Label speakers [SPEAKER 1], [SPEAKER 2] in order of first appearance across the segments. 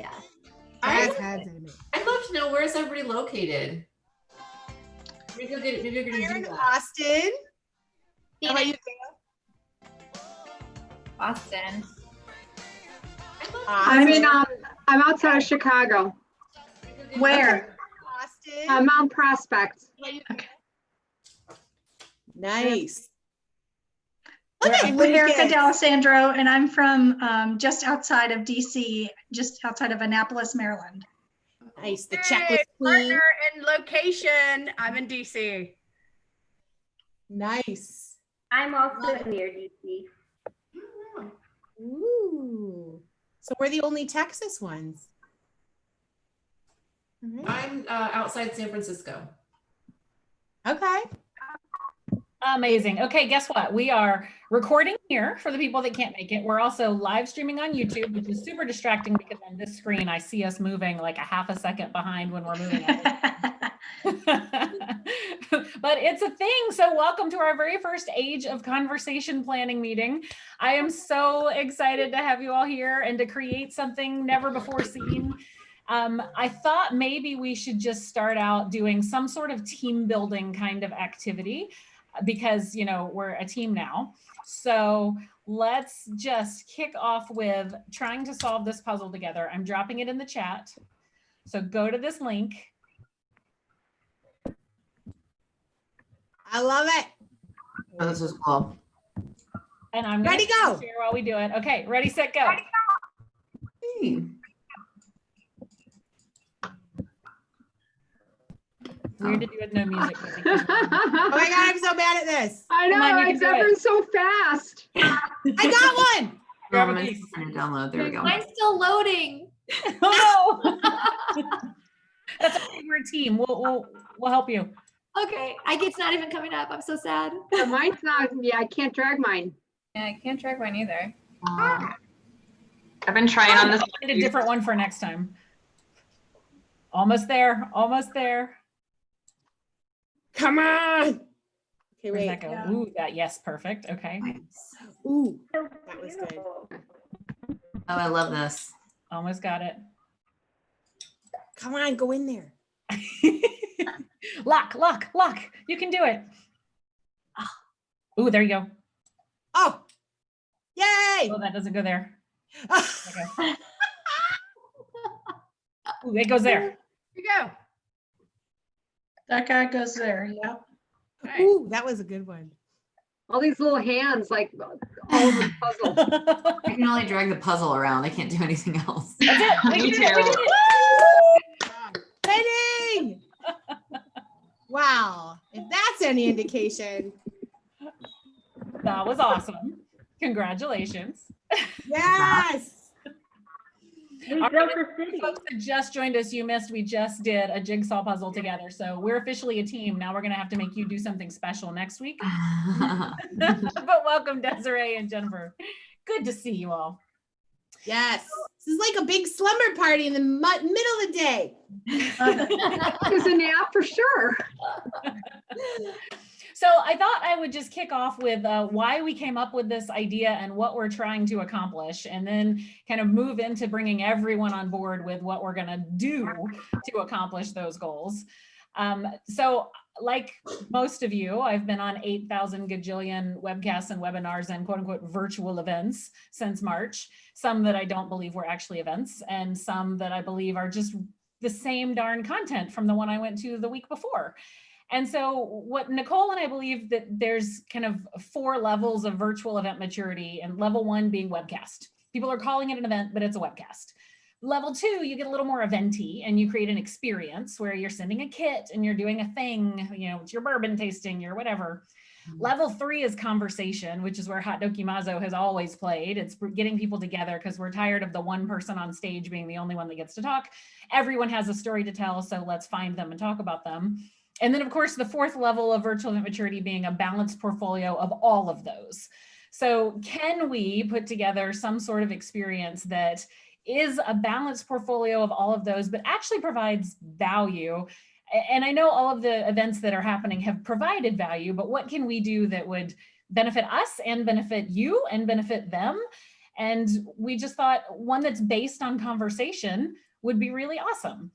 [SPEAKER 1] yeah.
[SPEAKER 2] I'd
[SPEAKER 3] love to know, where's everybody located? Maybe you're gonna
[SPEAKER 2] We're in
[SPEAKER 3] do that.
[SPEAKER 2] Austin. How about you,
[SPEAKER 4] Austin.
[SPEAKER 5] I'm outside of Chicago.
[SPEAKER 4] Where?
[SPEAKER 2] Austin.
[SPEAKER 5] Mount Prospect.
[SPEAKER 4] Okay.
[SPEAKER 2] Nice.
[SPEAKER 4] I'm Erica D'Alessandro, and I'm from just outside of DC, just outside of Annapolis, Maryland.
[SPEAKER 2] Nice. The
[SPEAKER 6] Hey,
[SPEAKER 2] checklist queen.
[SPEAKER 6] partner in location. I'm in DC.
[SPEAKER 2] Nice.
[SPEAKER 1] I'm also near DC.
[SPEAKER 2] Ooh. So we're the only Texas ones. All right.
[SPEAKER 3] I'm outside San Francisco.
[SPEAKER 2] Okay.
[SPEAKER 7] Amazing. Okay, guess what? We are recording here for the people that can't make it. We're also live streaming on YouTube, which is super distracting because on this screen, I see us moving like a half a second behind when we're moving. But it's a thing. So welcome to our very first Age of Conversation planning meeting. I am so excited to have you all here and to create something never before seen. I thought maybe we should just start out doing some sort of team building kind of activity, because, you know, we're a team now. So let's just kick off with trying to solve this puzzle together. I'm dropping it in the chat. So go to this link.
[SPEAKER 2] I love it.
[SPEAKER 3] Oh, this is cool.
[SPEAKER 7] And I'm
[SPEAKER 2] ready to go.
[SPEAKER 7] Share while we do it. Okay, ready, set, go. Weird to do with no music.
[SPEAKER 2] Oh my God, I'm so bad at this.
[SPEAKER 5] I know, it's happening so fast.
[SPEAKER 2] I got one.
[SPEAKER 7] Grab a
[SPEAKER 3] I'm
[SPEAKER 7] piece.
[SPEAKER 3] trying to download. There we go.
[SPEAKER 1] Mine's still loading.
[SPEAKER 7] Oh no. That's okay, we're a team. We'll help you.
[SPEAKER 1] Okay, it's not even coming up. I'm so sad.
[SPEAKER 5] Mine's not, yeah, I can't drag mine.
[SPEAKER 4] Yeah, I can't track mine either.
[SPEAKER 8] I've been trying on this.
[SPEAKER 7] Find a different one for next time. Almost there, almost there.
[SPEAKER 2] Come on. Okay,
[SPEAKER 7] Where's
[SPEAKER 2] wait.
[SPEAKER 7] that go? Ooh, that, yes, perfect. Okay.
[SPEAKER 2] Ooh, that was good.
[SPEAKER 3] Oh, I love this.
[SPEAKER 7] Almost got it.
[SPEAKER 2] Come on, go in there.
[SPEAKER 7] Lock. You can do it. Ooh, there you go.
[SPEAKER 2] Oh, yay.
[SPEAKER 7] Oh, that doesn't go there. Okay. Ooh, it goes there.
[SPEAKER 6] Here you go.
[SPEAKER 4] That guy goes there, yeah.
[SPEAKER 6] Okay.
[SPEAKER 2] Ooh, that was a good one.
[SPEAKER 5] All these little hands, like all over the puzzle.
[SPEAKER 3] I can only drag the puzzle around. I can't do anything else.
[SPEAKER 7] That's it. We
[SPEAKER 8] Me
[SPEAKER 7] did it. We
[SPEAKER 8] too.
[SPEAKER 7] did it.
[SPEAKER 2] Winning. Wow, if that's any indication.
[SPEAKER 7] That was awesome. Congratulations.
[SPEAKER 2] Yes.
[SPEAKER 1] We
[SPEAKER 7] All
[SPEAKER 1] built
[SPEAKER 7] right,
[SPEAKER 1] the city.
[SPEAKER 7] folks that just joined us, you missed, we just did a jigsaw puzzle together. So we're officially a team. Now we're going to have to make you do something special next week. But welcome, Desiree and Jennifer. Good to see you all.
[SPEAKER 2] Yes. This is like a big slumber party in the middle of the day.
[SPEAKER 5] It's a nap for sure.
[SPEAKER 7] So I thought I would just kick off with why we came up with this idea and what we're trying to accomplish, and then kind of move into bringing everyone on board with what we're going to do to accomplish those goals. So like most of you, I've been on 8,000 gajillion webcasts and webinars and quote unquote virtual events since March, some that I don't believe were actually events, and some that I believe are just the same darn content from the one I went to the week before. And so what Nicole and I believe that there's kind of 4 levels of virtual event maturity, and level 1 being webcast. People are calling it an event, but it's a webcast. Level 2, you get a little more eventy and you create an experience where you're sending a kit and you're doing a thing, you know, it's your bourbon tasting, your whatever. Level 3 is conversation, which is where Hot Dokimazo has always played. It's getting people together because we're tired of the one person on stage being the only one that gets to talk. Everyone has a story to tell, so let's find them and talk about them. And then of course, the 4th level of virtual event maturity being a balanced portfolio of all of those. So can we put together some sort of experience that is a balanced portfolio of all of those, but actually provides value? And I know all of the events that are happening have provided value, but what can we do that would benefit us and benefit you and benefit them? And we just thought one that's based on conversation would be really awesome.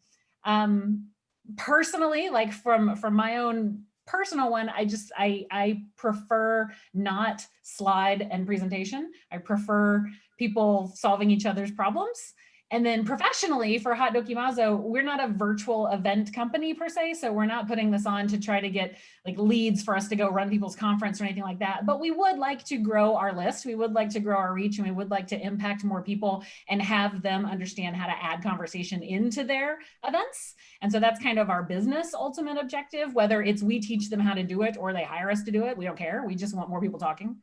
[SPEAKER 7] Personally, like from my own personal one, I prefer not slide and presentation. I prefer people solving each other's problems. And then professionally for Hot Dokimazo, we're not a virtual event company per se, so we're not putting this on to try to get like leads for us to go run people's conference or anything like that. But we would like to grow our list. We would like to grow our reach, and we would like to impact more people and have them understand how to add conversation into their events. And so that's kind of our business ultimate objective, whether it's we teach them how to do it or they hire us to do it. We don't care. We just want more people talking.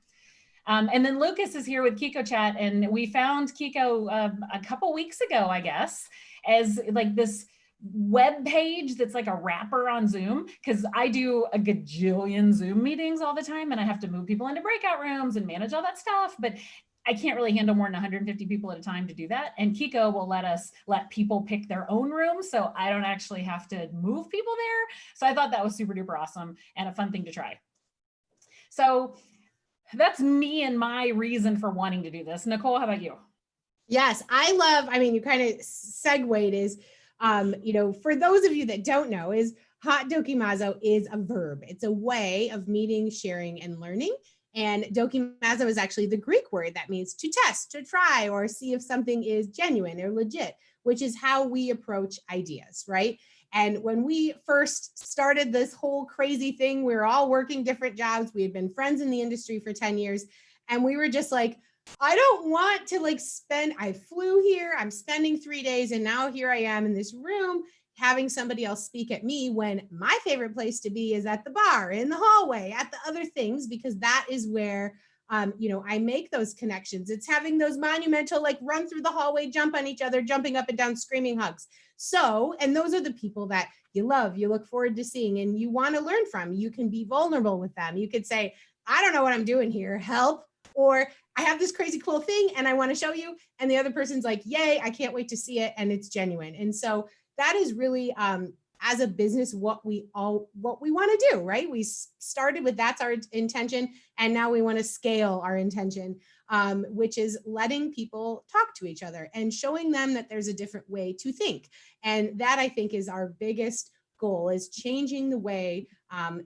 [SPEAKER 7] And then Lucas is here with Kiko Chat, and we found Kiko a couple weeks ago, I guess, as like this web page that's like a wrapper on Zoom, because I do a gajillion Zoom meetings all the time, and I have to move people into breakout rooms and manage all that stuff, but I can't really handle more than 150 people at a time to do that. And Kiko will let people pick their own room, so I don't actually have to move people there. So I thought that was super duper awesome and a fun thing to try. So that's me and my reason for wanting to do this. Nicole, how about you?
[SPEAKER 2] Yes, I mean, you kind of segued is, for those of you that don't know, is Hot Dokimazo is a verb. It's a way of meeting, sharing, and learning. And Dokimazo is actually the Greek word that means to test, to try, or see if something is genuine or legit, which is how we approach ideas, right? And when we first started this whole crazy thing, we were all working different jobs. We had been friends in the industry for 10 years. And we were just like, I don't want to I flew here, I'm spending 3 days, and now here I am in this room having somebody else speak at me when my favorite place to be is at the bar, in the hallway, at the other things, because that is where I make those connections. It's having those monumental, run through the hallway, jump on each other, jumping up and down, screaming hugs. So, and those are the people that you love, you look forward to seeing, and you want to learn from. You can be vulnerable with them. You could say, I don't know what I'm doing here, help. Or I have this crazy cool thing and I want to show you. And the other person's like, yay, I can't wait to see it. And it's genuine. And so that is really, as a business, what we want to do, right? We started with that's our intention, and now we want to scale our intention, which is letting people talk to each other and showing them that there's a different way to think. And that, I think, is our biggest goal, is changing the way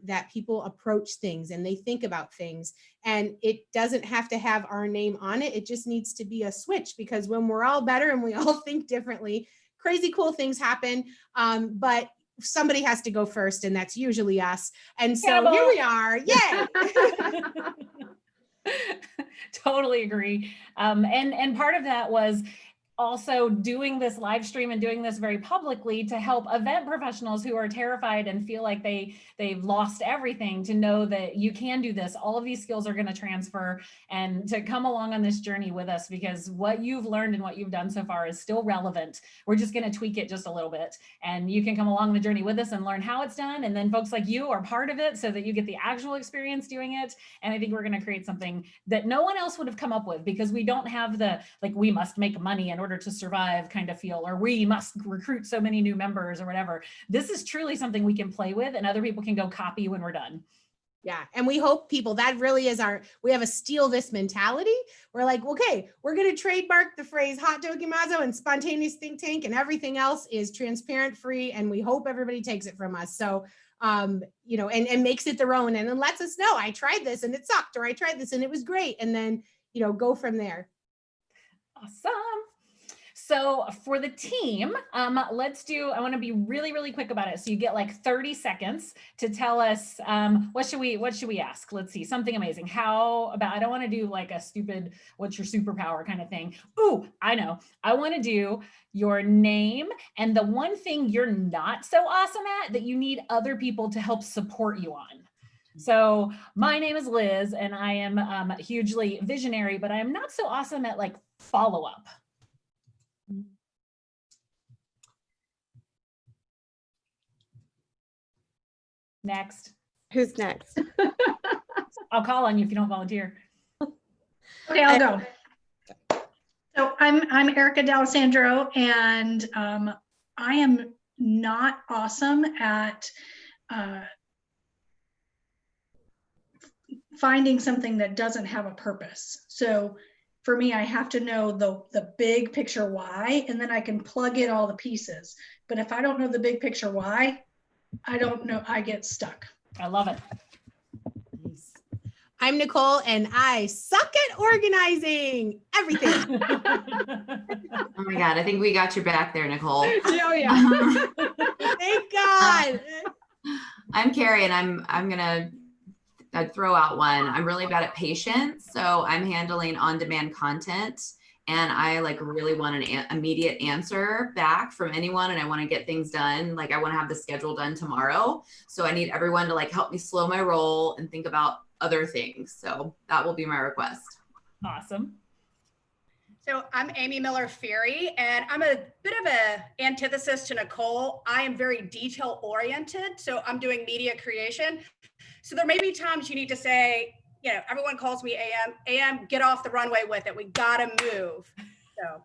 [SPEAKER 2] that people approach things and they think about things. And it doesn't have to have our name on it. It just needs to be a switch, because when we're all better and we all think differently, crazy cool things happen. But somebody has to go first, and that's usually us. And so here we are. Yay.
[SPEAKER 7] Totally agree. And part of that was also doing this live stream and doing this very publicly to help event professionals who are terrified and feel like they've lost everything, to know that you can do this. All of these skills are going to transfer, and to come along on this journey with us, because what you've learned and what you've done so far is still relevant. We're just going to tweak it just a little bit, and you can come along the journey with us and learn how it's done. And then folks like you are part of it so that you get the actual experience doing it. And I think we're going to create something that no one else would have come up with, because we don't have the, we must make money in order to survive kind of feel, or we must recruit so many new members or whatever. This is truly something we can play with, and other people can go copy when we're done.
[SPEAKER 2] Yeah. And we hope people, that really is we have a steal this mentality. We're like, okay, we're going to trademark the phrase Hot Dokimazo and Spontaneous Think Tank, and everything else is transparent, free. And we hope everybody takes it from us. So, and makes it their own, and then lets us know, I tried this and it sucked, or I tried this and it was great. And then, go from there.
[SPEAKER 7] Awesome. So for the team, I want to be really, really quick about it. So you get 30 seconds to tell us, what should we ask? Let's see, something amazing. How about, I don't want to do a stupid, what's your superpower kind of thing. Ooh, I know. I want to do your name and the one thing you're not so awesome at that you need other people to help support you on. So my name is Liz, and I am hugely visionary, but I am not so awesome at follow-up. Next.
[SPEAKER 1] Who's next?
[SPEAKER 7] I'll call on you if you don't volunteer.
[SPEAKER 4] Okay, I'll go. So I'm Erica D'Alessandro, and I am not awesome at finding something that doesn't have a purpose. So for me, I have to know the big picture why, and then I can plug in all the pieces. But if I don't know the big picture why, I don't know, I get stuck.
[SPEAKER 7] I love it.
[SPEAKER 2] Nice. I'm Nicole, and I suck at organizing everything.
[SPEAKER 3] Oh my God, I think we got your back there, Nicole.
[SPEAKER 5] Oh, yeah.
[SPEAKER 2] Thank God.
[SPEAKER 3] I'm Carrie, and I'm gonna throw out one. I'm really bad at patience, so I'm handling on-demand content, and I like really want an immediate answer back from anyone, and I want to get things done. Like I want to have the schedule done tomorrow, so I need everyone to like help me slow my roll and think about other things. So that will be my request.
[SPEAKER 7] Awesome.
[SPEAKER 6] So I'm Amy Miller Fury, and I'm a bit of a antithesis to Nicole. I am very detail oriented, so I'm doing media creation. So there may be times you need to say, you know, everyone calls me AM, get off the runway with it. We gotta move. So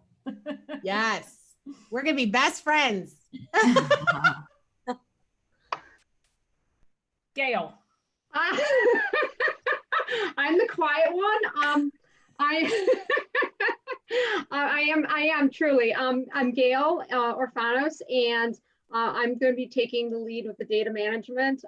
[SPEAKER 2] Yes. We're going to be best friends.
[SPEAKER 7] Gail.
[SPEAKER 5] I'm the quiet one. I am truly. I'm Gail Orfanos, and I'm going to be taking the lead with the data management.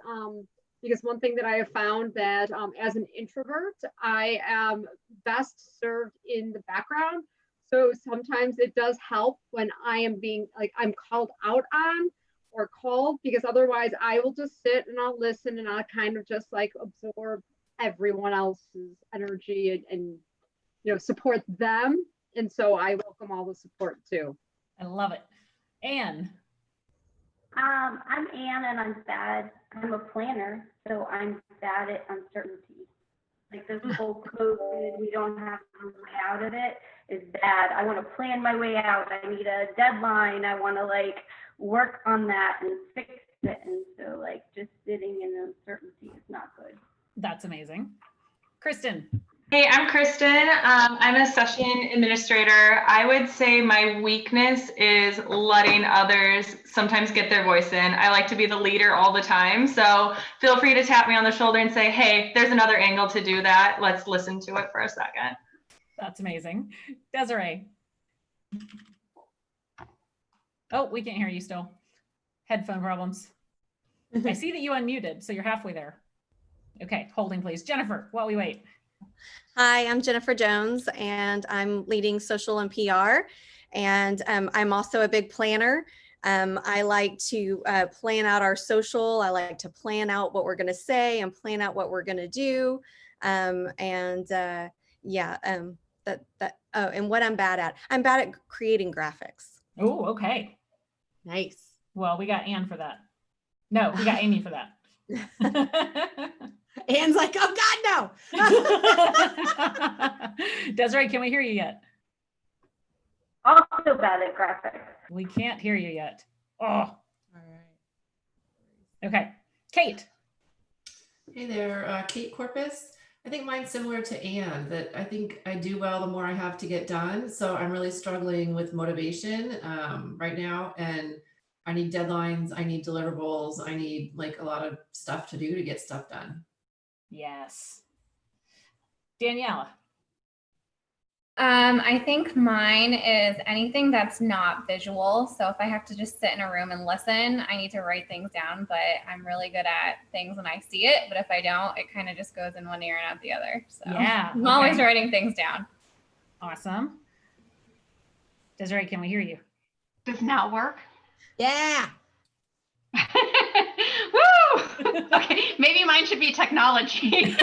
[SPEAKER 5] Because one thing that I have found that as an introvert, I am best served in the background. So sometimes it does help when I am being like I'm called out on or called, because otherwise I will just sit and I'll listen and I'll kind of just like absorb everyone else's energy and you know, support them. And so I welcome all the support too.
[SPEAKER 7] I love it. Anne.
[SPEAKER 1] I'm Anne, and I'm bad. I'm a planner, so I'm bad at uncertainty. Like this whole COVID, we don't have a way out of it, is bad. I want to plan my way out. I need a deadline. I want to like work on that and fix it. And so like just sitting in uncertainty is not good.
[SPEAKER 7] That's amazing. Kristen.
[SPEAKER 8] Hey, I'm Kristen. I'm a session administrator. I would say my weakness is letting others sometimes get their voice in. I like to be the leader all the time. So feel free to tap me on the shoulder and say, hey, there's another angle to do that. Let's listen to it for a second.
[SPEAKER 7] That's amazing. Desiree. Oh, we can't hear you still. Headphone problems. I see that you unmuted, so you're halfway there. Okay, holding please. Jennifer, while we wait.
[SPEAKER 9] Hi, I'm Jennifer Jones, and I'm leading social and PR. And I'm also a big planner. I like to plan out our social. I like to plan out what we're going to say and plan out what we're going to do. And what I'm bad at. I'm bad at creating graphics.
[SPEAKER 7] Oh, okay.
[SPEAKER 2] Nice.
[SPEAKER 7] Well, we got Anne for that. No, we got Amy for that.
[SPEAKER 2] Anne's like, oh God,
[SPEAKER 7] no. Desiree, can we hear you yet?
[SPEAKER 1] Also bad at graphics.
[SPEAKER 7] We can't hear you yet. Oh,
[SPEAKER 2] All right.
[SPEAKER 7] okay. Kate.
[SPEAKER 3] Hey there, Kate Corpus. I think mine's similar to Anne, that I think I do well the more I have to get done. So I'm really struggling with motivation right now. And I need deadlines, I need deliverables, I need like a lot of stuff to do to get stuff done.
[SPEAKER 7] Yes. Daniela.
[SPEAKER 10] I think mine is anything that's not visual. So if I have to just sit in a room and listen, I need to write things down, but I'm really good at things when I see it. But if I don't, it kind of just goes in one ear and out the other. So
[SPEAKER 7] Yeah,
[SPEAKER 10] I'm always
[SPEAKER 7] okay.
[SPEAKER 10] writing things down.
[SPEAKER 7] Awesome. Desiree, can we hear you?
[SPEAKER 4] Does not work.
[SPEAKER 2] Yeah.
[SPEAKER 4] Woo! Okay, maybe mine should be technology.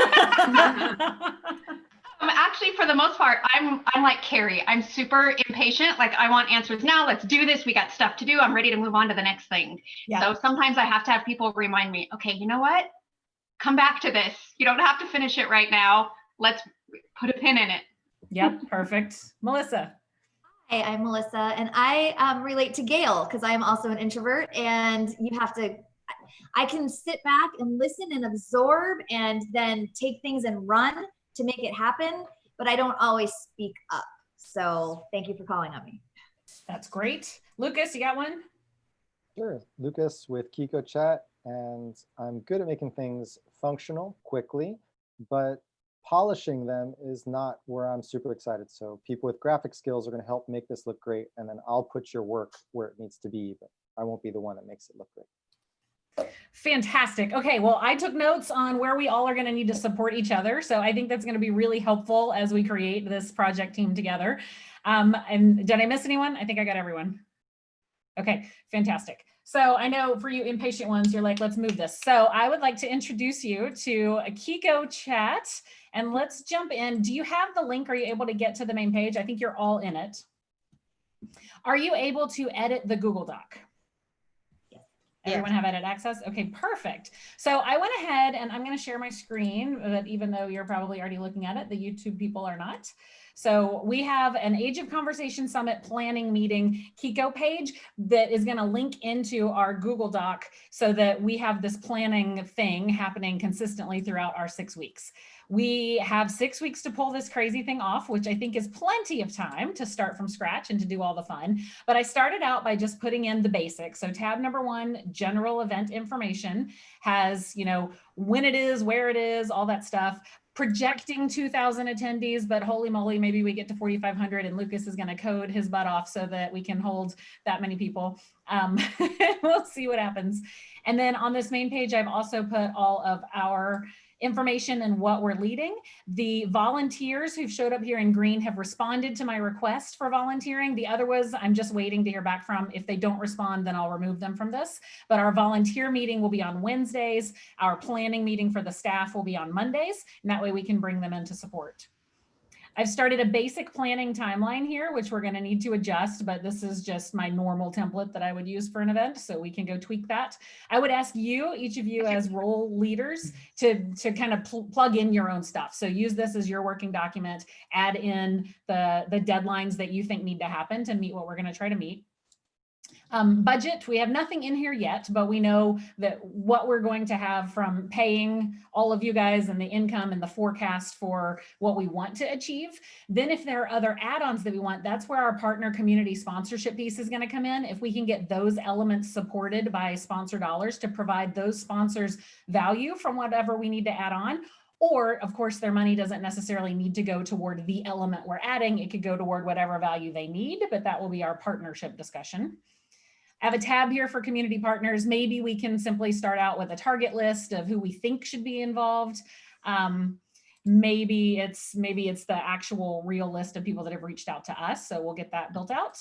[SPEAKER 4] Actually, for the most part, I'm like Carrie. I'm super impatient. Like I want answers now. Let's do this. We got stuff to do. I'm ready to move on to the next thing.
[SPEAKER 2] Yeah.
[SPEAKER 4] So sometimes I have to have people remind me, okay, you know what? Come back to this. You don't have to finish it right now. Let's put a pin in it.
[SPEAKER 7] Yep, perfect. Melissa.
[SPEAKER 1] Hi, I'm Melissa, and I relate to Gail because I am also an introvert, and I can sit back and listen and absorb and then take things and run to make it happen, but I don't always speak up. So thank you for calling on me.
[SPEAKER 7] That's great. Lucas, you got one?
[SPEAKER 11] Sure, Lucas with Kiko Chat, and I'm good at making things functional quickly, but polishing them is not where I'm super excited. So people with graphic skills are going to help make this look great. And then I'll put your work where it needs to be, but I won't be the one that makes it look great.
[SPEAKER 7] Fantastic. Okay, well, I took notes on where we all are going to need to support each other. So I think that's going to be really helpful as we create this project team together. And did I miss anyone? I think I got everyone. Okay, fantastic. So I know for you impatient ones, you're like, let's move this. So I would like to introduce you to a Kiko chat, and let's jump in. Do you have the link? Are you able to get to the main page? I think you're all in it. Are you able to edit the Google Doc? Everyone have edit access? Okay, perfect. So I went ahead and I'm going to share my screen, that even though you're probably already looking at it, the YouTube people are not. So we have an Age of Conversation Summit planning meeting Kiko page that is going to link into our Google Doc so that we have this planning thing happening consistently throughout our 6 weeks. We have 6 weeks to pull this crazy thing off, which I think is plenty of time to start from scratch and to do all the fun. But I started out by just putting in the basics. So tab number 1, general event information, has, you know, when it is, where it is, all that stuff. Projecting 2,000 attendees, but holy moly, maybe we get to 4,500 and Lucas is going to code his butt off so that we can hold that many people. We'll see what happens. And then on this main page, I've also put all of our information and what we're leading. The volunteers who've showed up here in green have responded to my request for volunteering. The other was I'm just waiting to hear back from. If they don't respond, then I'll remove them from this. But our volunteer meeting will be on Wednesdays. Our planning meeting for the staff will be on Mondays, and that way we can bring them into support. I've started a basic planning timeline here, which we're going to need to adjust, but this is just my normal template that I would use for an event, so we can go tweak that. I would ask you, each of you as role leaders, to kind of plug in your own stuff. So use this as your working document, add in the deadlines that you think need to happen to meet what we're going to try to meet. Budget, we have nothing in here yet, but we know that what we're going to have from paying all of you guys and the income and the forecast for what we want to achieve. Then if there are other add-ons that we want, that's where our partner community sponsorship piece is going to come in. If we can get those elements supported by sponsor dollars to provide those sponsors value from whatever we need to add on. Or, of course, their money doesn't necessarily need to go toward the element we're adding. It could go toward whatever value they need, but that will be our partnership discussion. I have a tab here for community partners. Maybe we can simply start out with a target list of who we think should be involved. Maybe it's the actual real list of people that have reached out to us. So we'll get that built out.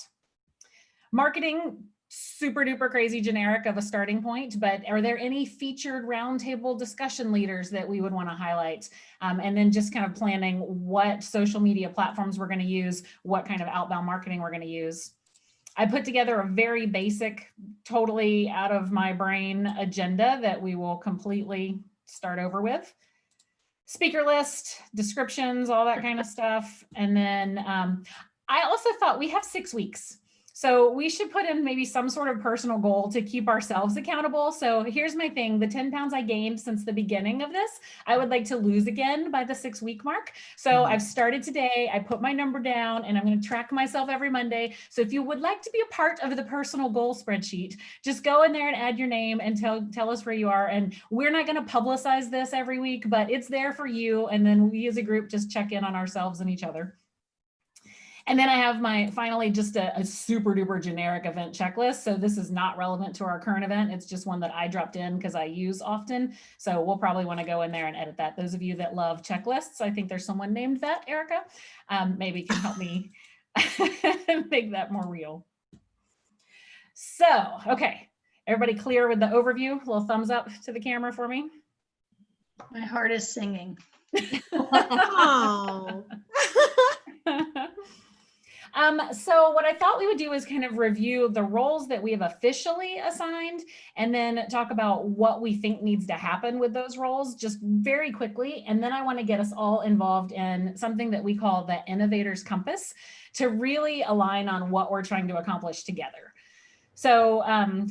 [SPEAKER 7] Marketing, super duper crazy generic of a starting point, but are there any featured roundtable discussion leaders that we would want to highlight? And then just kind of planning what social media platforms we're going to use, what kind of outbound marketing we're going to use. I put together a very basic, totally out of my brain agenda that we will completely start over with. Speaker list, descriptions, all that kind of stuff. And then I also thought we have 6 weeks. So we should put in maybe some sort of personal goal to keep ourselves accountable. So here's my thing, the 10 pounds I gained since the beginning of this, I would like to lose again by the 6 week mark. So I've started today, I put my number down and I'm going to track myself every Monday. So if you would like to be a part of the personal goal spreadsheet, just go in there and add your name and tell us where you are. And we're not going to publicize this every week, but it's there for you. And then we as a group just check in on ourselves and each other. And then I have finally just a super duper generic event checklist. So this is not relevant to our current event. It's just one that I dropped in because I use often. So we'll probably want to go in there and edit that. Those of you that love checklists, I think there's someone named that, Erica, maybe can help me make that more real. So, okay, everybody clear with the overview? A little thumbs up to the camera for me.
[SPEAKER 4] My heart is singing.
[SPEAKER 2] Oh.
[SPEAKER 7] So what I thought we would do is kind of review the roles that we have officially assigned and then talk about what we think needs to happen with those roles just very quickly. And then I want to get us all involved in something that we call the Innovators Compass to really align on what we're trying to accomplish together. So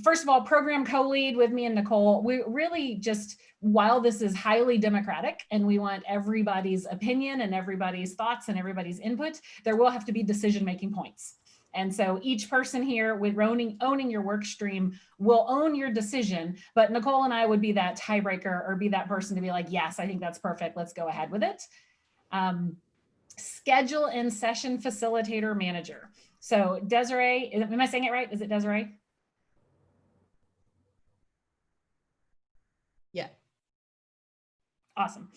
[SPEAKER 7] first of all, program co-lead with me and Nicole, we really just, while this is highly democratic and we want everybody's opinion and everybody's thoughts and everybody's input, there will have to be decision-making points. And so each person here with owning your work stream will own your decision, but Nicole and I would be that tiebreaker or be that person to be like, yes, I think that's perfect. Let's go ahead with it. Schedule and session facilitator manager. So Desiree, am I saying it right? Is it Desiree?
[SPEAKER 2] Yeah.
[SPEAKER 7] Awesome.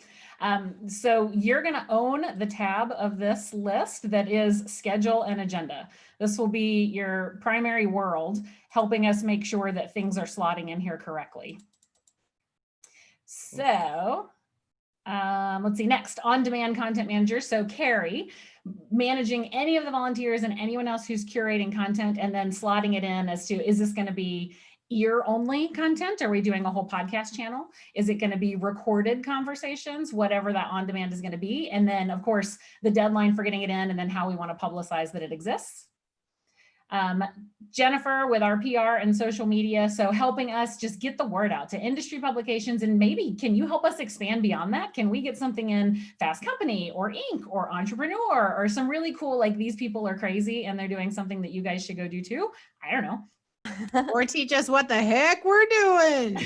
[SPEAKER 7] So you're going to own the tab of this list that is schedule and agenda. This will be your primary world, helping us make sure that things are slotting in here correctly. So let's see, next, on-demand content manager. So Carrie, managing any of the volunteers and anyone else who's curating content and then slotting it in as to, is this going to be ear only content? Are we doing a whole podcast channel? Is it going to be recorded conversations, whatever that on demand is going to be? And then of course, the deadline for getting it in and then how we want to publicize that it exists. Jennifer with our PR and social media. So helping us just get the word out to industry publications, and maybe can you help us expand beyond that? Can we get something in Fast Company or Inc. or Entrepreneur or some really cool, like these people are crazy and they're doing something that you guys should go do too? I don't know.
[SPEAKER 2] Or teach us what the heck we're doing.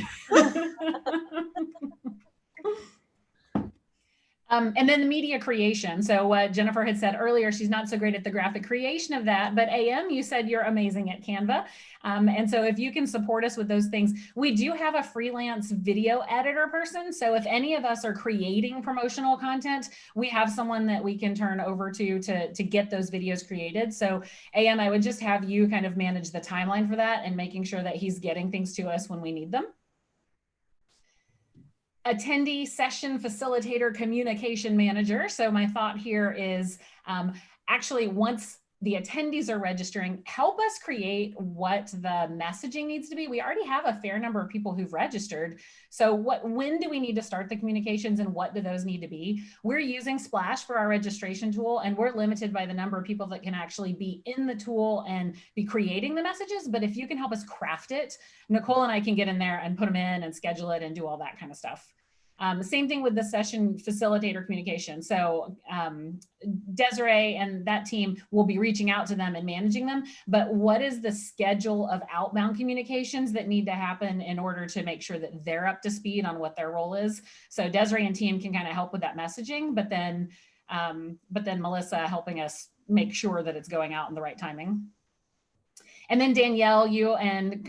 [SPEAKER 7] And then the media creation. So Jennifer had said earlier, she's not so great at the graphic creation of that, but AM, you said you're amazing at Canva. And so if you can support us with those things, we do have a freelance video editor person. So if any of us are creating promotional content, we have someone that we can turn over to get those videos created. So AM, I would just have you kind of manage the timeline for that and making sure that he's getting things to us when we need them. Attendee session facilitator communication manager. So my thought here is actually once the attendees are registering, help us create what the messaging needs to be. We already have a fair number of people who've registered. So when do we need to start the communications and what do those need to be? We're using Splash for our registration tool and we're limited by the number of people that can actually be in the tool and be creating the messages. But if you can help us craft it, Nicole and I can get in there and put them in and schedule it and do all that kind of stuff. Same thing with the session facilitator communication. So Desiree and that team will be reaching out to them and managing them, but what is the schedule of outbound communications that need to happen in order to make sure that they're up to speed on what their role is? So Desiree and team can kind of help with that messaging, but then Melissa helping us make sure that it's going out in the right timing. And then Danielle, you and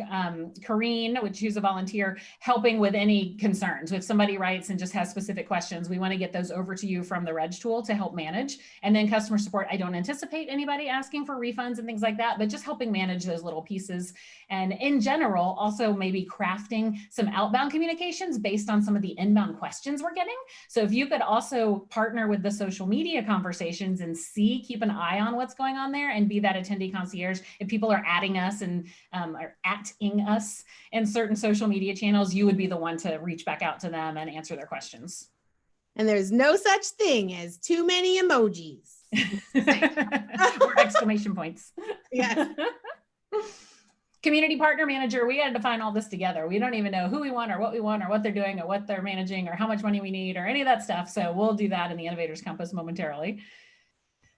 [SPEAKER 7] Kareen, who's a volunteer, helping with any concerns. If somebody writes and just has specific questions, we want to get those over to you from the Reg tool to help manage. And then customer support, I don't anticipate anybody asking for refunds and things like that, but just helping manage those little pieces. And in general, also maybe crafting some outbound communications based on some of the inbound questions we're getting. So if you could also partner with the social media conversations and keep an eye on what's going on there and be that attendee concierge. If people are adding us and are @ing us in certain social media channels, you would be the one to reach back out to them and answer their questions.
[SPEAKER 2] And there's no such thing as too many emojis.
[SPEAKER 7] Or exclamation points.
[SPEAKER 2] Yes.
[SPEAKER 7] Community partner manager, we got to define all this together. We don't even know who we want or what they're doing or what they're managing or how much money we need or any of that stuff. So we'll do that in the Innovators Compass momentarily.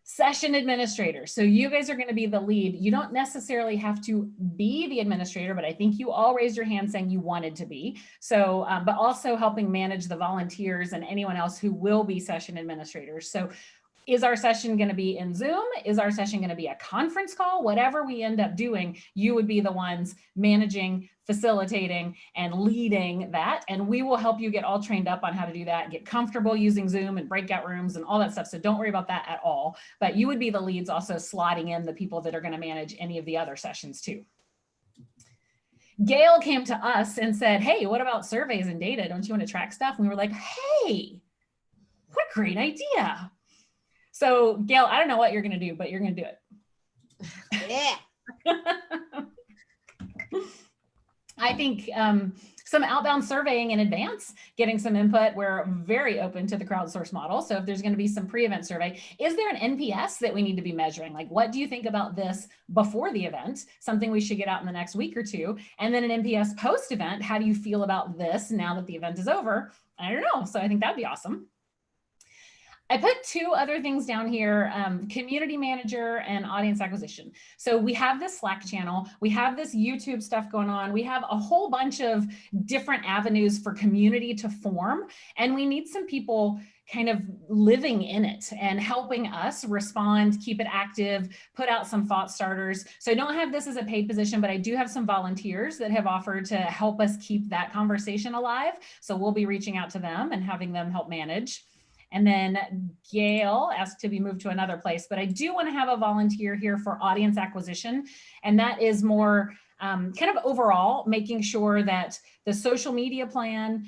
[SPEAKER 7] Session administrator. So you guys are going to be the lead. You don't necessarily have to be the administrator, but I think you all raised your hand saying you wanted to be. So, but also helping manage the volunteers and anyone else who will be session administrators. So is our session going to be in Zoom? Is our session going to be a conference call? Whatever we end up doing, you would be the ones managing, facilitating, and leading that. And we will help you get all trained up on how to do that, get comfortable using Zoom and breakout rooms and all that stuff. So don't worry about that at all. But you would be the leads also slotting in the people that are going to manage any of the other sessions too. Gail came to us and said, hey, what about surveys and data? Don't you want to track stuff? And we were like, hey, what a great idea. So Gail, I don't know what you're going to do, but you're going to do it.
[SPEAKER 2] Yeah.
[SPEAKER 7] I think some outbound surveying in advance, getting some input. We're very open to the crowdsource model. So if there's going to be some pre-event survey, is there an NPS that we need to be measuring? Like, what do you think about this before the event? Something we should get out in the next week or two. And then an NPS post-event. How do you feel about this now that the event is over? I don't know. So I think that'd be awesome. I put two other things down here, community manager and audience acquisition. So we have this Slack channel, we have this YouTube stuff going on, we have a whole bunch of different avenues for community to form, and we need some people kind of living in it and helping us respond, keep it active, put out some thought starters. So I don't have this as a paid position, but I do have some volunteers that have offered to help us keep that conversation alive. So we'll be reaching out to them and having them help manage. And then Gail asked to be moved to another place, but I do want to have a volunteer here for audience acquisition. And that is more kind of overall, making sure that the social media plan,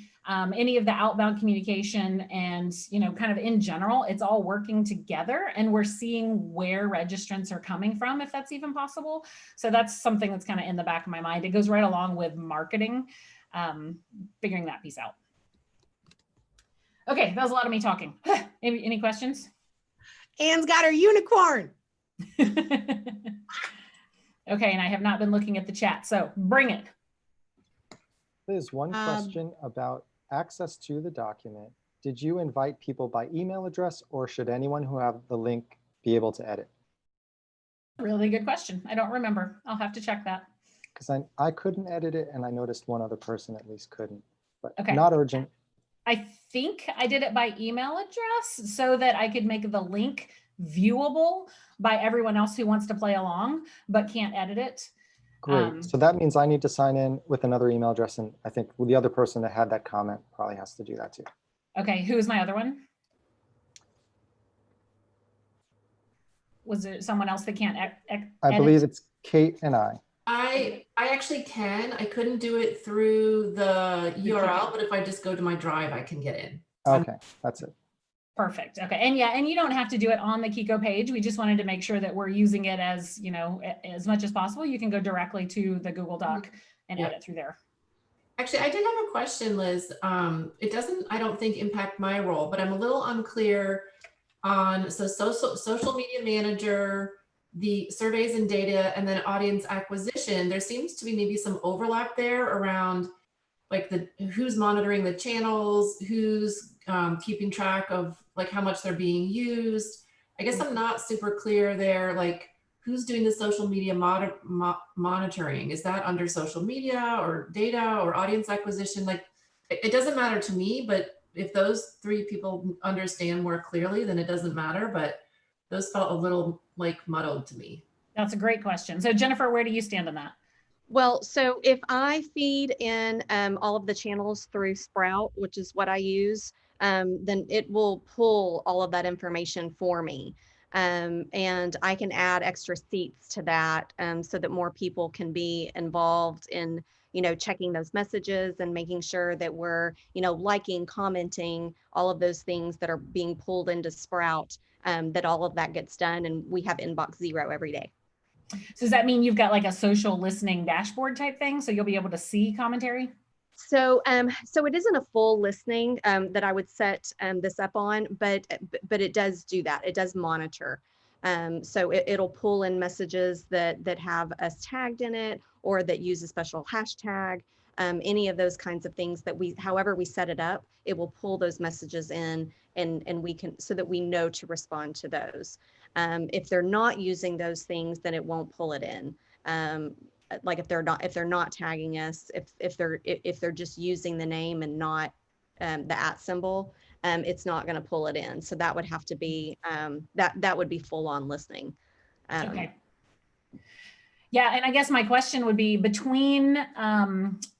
[SPEAKER 7] any of the outbound communication, and kind of in general, it's all working together and we're seeing where registrants are coming from, if that's even possible. So that's something that's kind of in the back of my mind. It goes right along with marketing, figuring that piece out. Okay, that was a lot of me talking. Any questions?
[SPEAKER 2] Anne's got her unicorn.
[SPEAKER 7] Okay, and I have not been looking at the chat, so bring it.
[SPEAKER 11] Liz, one question about access to the document. Did you invite people by email address, or should anyone who have the link be able to edit?
[SPEAKER 7] Really good question. I don't remember. I'll have to check that.
[SPEAKER 11] Because I couldn't edit it, and I noticed one other person at least couldn't, but
[SPEAKER 7] Okay.
[SPEAKER 11] Not urgent.
[SPEAKER 7] I think I did it by email address so that I could make the link viewable by everyone else who wants to play along, but can't edit it.
[SPEAKER 11] Great. So that means I need to sign in with another email address, and I think the other person that had that comment probably has to do that too.
[SPEAKER 7] Okay, who is my other one? Was it someone else that can't edit?
[SPEAKER 11] I believe it's Kate and I.
[SPEAKER 12] I actually can. I couldn't do it through the URL, but if I just go to my drive, I can get in.
[SPEAKER 11] Okay, that's it.
[SPEAKER 7] Perfect. Okay. And yeah, and you don't have to do it on the Kiko page. We just wanted to make sure that we're using it as, as much as possible. You can go directly to the Google Doc and edit through there.
[SPEAKER 12] Actually, I did have a question, Liz. It doesn't, I don't think, impact my role, but I'm a little unclear on, so social media manager, the surveys and data, and then audience acquisition. There seems to be maybe some overlap there around like who's monitoring the channels, who's keeping track of like how much they're being used. I guess I'm not super clear there, like who's doing the social media monitoring? Is that under social media or data or audience acquisition? Like it doesn't matter to me, but if those three people understand more clearly, then it doesn't matter, but those felt a little like muddled to me.
[SPEAKER 7] That's a great question. So Jennifer, where do you stand on that?
[SPEAKER 9] Well, so if I feed in all of the channels through Sprout, which is what I use, then it will pull all of that information for me. And I can add extra seats to that so that more people can be involved in, checking those messages and making sure that we're, liking, commenting, all of those things that are being pulled into Sprout, that all of that gets done. And we have inbox 0 every day.
[SPEAKER 7] So does that mean you've got like a social listening dashboard type thing? So you'll be able to see commentary?
[SPEAKER 9] So, so it isn't a full listening that I would set this up on, but it does do that. It does monitor. So it'll pull in messages that have us tagged in it or that use a special hashtag, any of those kinds of things that however we set it up, it will pull those messages in and we can, so that we know to respond to those. If they're not using those things, then it won't pull it in. Like if they're not tagging us, if they're just using the name and not the @ symbol, it's not going to pull it in. So that would have to be that would be full on listening.
[SPEAKER 7] Okay. Yeah, and I guess my question would be between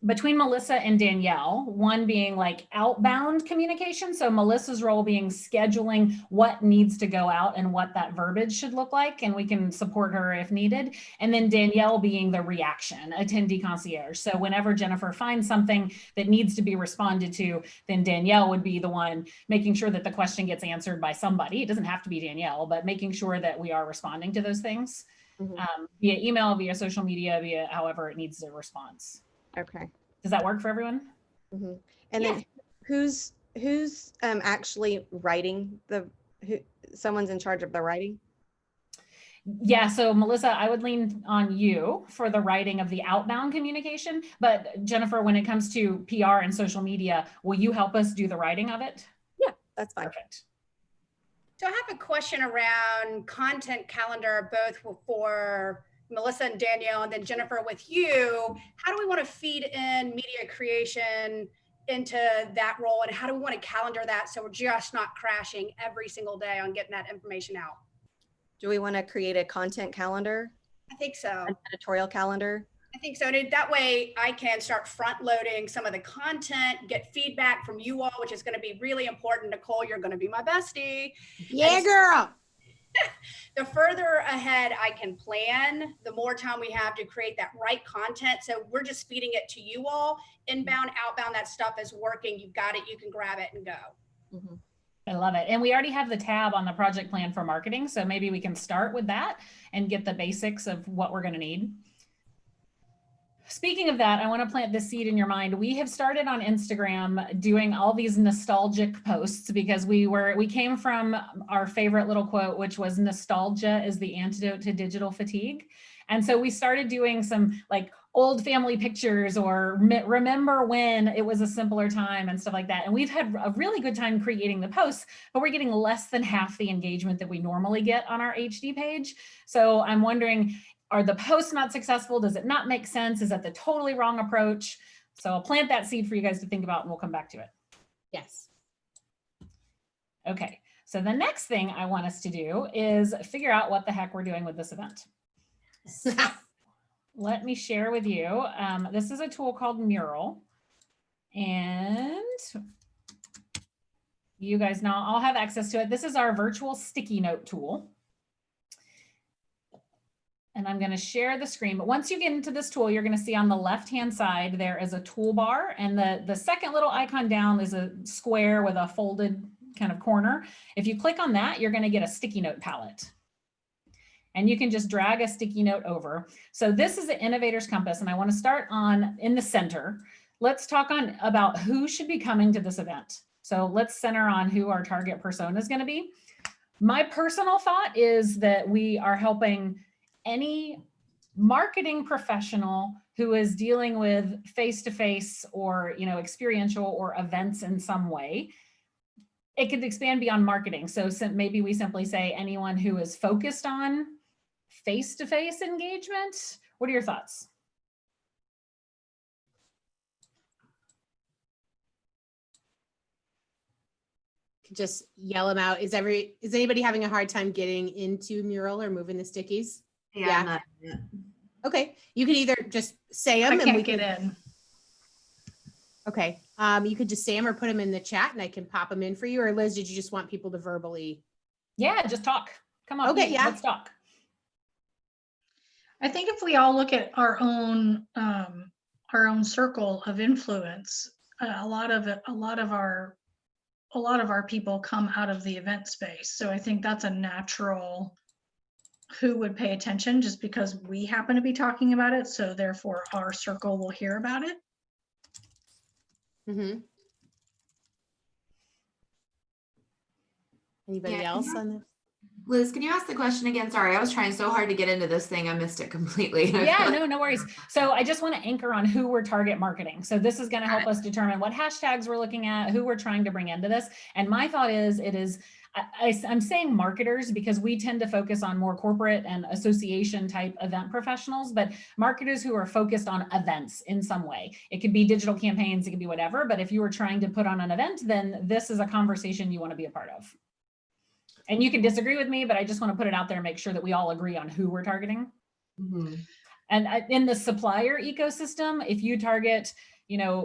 [SPEAKER 7] Melissa and Danielle, one being like outbound communication. So Melissa's role being scheduling what needs to go out and what that verbiage should look like, and we can support her if needed. And then Danielle being the reaction, attendee concierge. So whenever Jennifer finds something that needs to be responded to, then Danielle would be the one making sure that the question gets answered by somebody. It doesn't have to be Danielle, but making sure that we are responding to those things. Via email, via social media, via however it needs a response.
[SPEAKER 9] Okay.
[SPEAKER 7] Does that work for everyone?
[SPEAKER 9] And then who's actually writing someone's in charge of the writing?
[SPEAKER 7] Yeah, so Melissa, I would lean on you for the writing of the outbound communication, but Jennifer, when it comes to PR and social media, will you help us do the writing of it?
[SPEAKER 9] Yeah, that's fine.
[SPEAKER 7] Perfect.
[SPEAKER 6] So I have a question around content calendar, both for Melissa and Danielle, and then Jennifer with you. How do we want to feed in media creation into that role, and how do we want to calendar that so we're just not crashing every single day on getting that information out?
[SPEAKER 9] Do we want to create a content calendar,
[SPEAKER 6] I think so.
[SPEAKER 9] an editorial calendar?
[SPEAKER 6] I think so. And that way I can start front loading some of the content, get feedback from you all, which is going to be really important. Nicole, you're going to be my bestie.
[SPEAKER 2] Yeah,
[SPEAKER 6] And
[SPEAKER 2] girl.
[SPEAKER 6] the further ahead I can plan, the more time we have to create that right content. So we're just feeding it to you all. Inbound, outbound, that stuff is working. You've got it. You can grab it and go.
[SPEAKER 9] Mhm.
[SPEAKER 7] I love it. And we already have the tab on the project plan for marketing. So maybe we can start with that and get the basics of what we're going to need. Speaking of that, I want to plant this seed in your mind. We have started on Instagram doing all these nostalgic posts because we came from our favorite little quote, which was nostalgia is the antidote to digital fatigue. And so we started doing some like old family pictures or remember when it was a simpler time and stuff like that. And we've had a really good time creating the posts, but we're getting less than half the engagement that we normally get on our HD page. So I'm wondering, are the posts not successful? Does it not make sense? Is that the totally wrong approach? So I'll plant that seed for you guys to think about and we'll come back to it.
[SPEAKER 2] Yes.
[SPEAKER 7] Okay, so the next thing I want us to do is figure out what the heck we're doing with this event. Let me share with you. This is a tool called Mural. And you guys now all have access to it. This is our virtual sticky note tool. And I'm going to share the screen. But once you get into this tool, you're going to see on the left-hand side, there is a toolbar. And the second little icon down is a square with a folded kind of corner. If you click on that, you're going to get a sticky note palette. And you can just drag a sticky note over. So this is the Innovator's Compass. And I want to start in the center. Let's talk about who should be coming to this event. So let's center on who our target persona is going to be. My personal thought is that we are helping any marketing professional who is dealing with face-to-face or experiential or events in some way. It could expand beyond marketing. So maybe we simply say anyone who is focused on face-to-face engagement. What are your thoughts?
[SPEAKER 2] Just yell them out. Is anybody having a hard time getting into Mural or moving the stickies?
[SPEAKER 3] Yeah.
[SPEAKER 2] Okay. You can either just say them
[SPEAKER 4] I
[SPEAKER 2] and we
[SPEAKER 4] can't
[SPEAKER 2] can
[SPEAKER 4] get in.
[SPEAKER 2] Okay. You could just say them or put them in the chat and I can pop them in for you. Or Liz, did you just want people to verbally?
[SPEAKER 7] Yeah, just talk. Come on.
[SPEAKER 2] Okay, yeah.
[SPEAKER 7] Let's talk.
[SPEAKER 4] I think if we all look at our own circle of influence, a lot of our people come out of the event space. So I think that's a natural who would pay attention just because we happen to be talking about it. So therefore our circle will hear about it.
[SPEAKER 2] Mm-hmm. Anybody
[SPEAKER 3] Yeah.
[SPEAKER 2] else on this?
[SPEAKER 3] Liz, can you ask the question again? Sorry, I was trying so hard to get into this thing. I missed it completely.
[SPEAKER 7] Yeah, no worries. So I just want to anchor on who we're target marketing. So this is going to help us determine what hashtags we're looking at, who we're trying to bring into this. And my thought is, I'm saying marketers because we tend to focus on more corporate and association type event professionals, but marketers who are focused on events in some way. It could be digital campaigns, it could be whatever, but if you were trying to put on an event, then this is a conversation you want to be a part of. And you can disagree with me, but I just want to put it out there and make sure that we all agree on who we're targeting.
[SPEAKER 12] Mm-hmm.
[SPEAKER 7] And in the supplier ecosystem, if you target,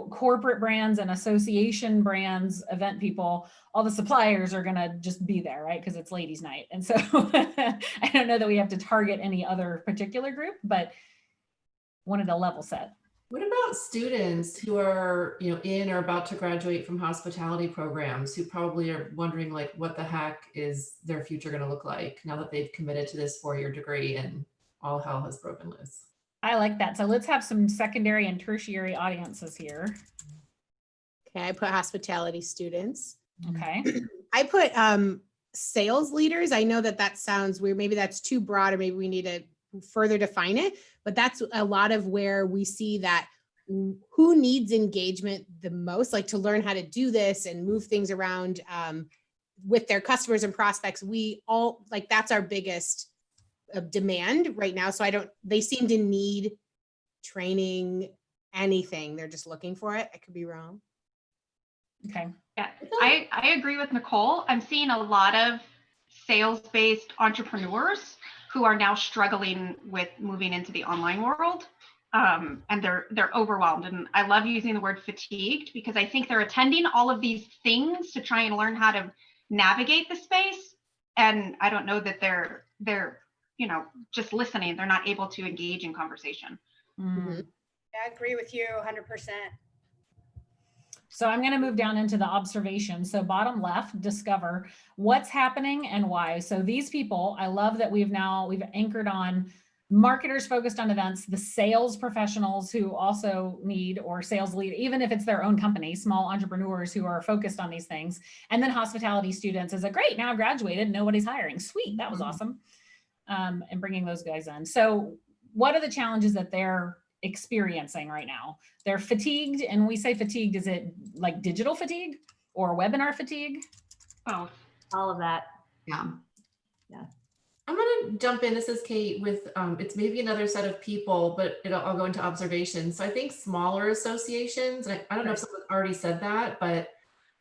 [SPEAKER 7] corporate brands and association brands, event people, all the suppliers are going to just be there, right? Because it's ladies' night. And so I don't know that we have to target any other particular group, but wanted to level set.
[SPEAKER 12] What about students who are, in or about to graduate from hospitality programs who probably are wondering like, what the heck is their future going to look like now that they've committed to this 4-year degree and all hell has broken loose?
[SPEAKER 7] I like that. So let's have some secondary and tertiary audiences here.
[SPEAKER 2] Okay, I put hospitality students.
[SPEAKER 7] Okay.
[SPEAKER 2] I put sales leaders. I know that sounds weird. Maybe that's too broad, or maybe we need to further define it, but that's a lot of where we see that who needs engagement the most, like to learn how to do this and move things around with their customers and prospects. We all like, that's our biggest demand right now. So they seem to need training, anything. They're just looking for it. I could be wrong.
[SPEAKER 7] Okay.
[SPEAKER 13] Yeah, I agree with Nicole. I'm seeing a lot of sales-based entrepreneurs who are now struggling with moving into the online world. And they're overwhelmed. And I love using the word fatigued because I think they're attending all of these things to try and learn how to navigate the space. And I don't know that they're just listening. They're not able to engage in conversation.
[SPEAKER 7] Mm.
[SPEAKER 6] I agree with you 100%.
[SPEAKER 7] So I'm going to move down into the observation. So bottom left, discover what's happening and why. So these people, I love that we've anchored on marketers focused on events, the sales professionals who also need, or sales lead, even if it's their own company, small entrepreneurs who are focused on these things. And then hospitality students is great, now I've graduated, nobody's hiring. Sweet, that was awesome. And bringing those guys in. So what are the challenges that they're experiencing right now? They're fatigued, and we say fatigued, is it like digital fatigue or webinar fatigue?
[SPEAKER 13] Both.
[SPEAKER 14] All of that.
[SPEAKER 3] Yeah.
[SPEAKER 12] I'm going to jump in. This is Kate with, it's maybe another set of people, but I'll go into observations. So I think smaller associations, and I don't know if someone already said that, but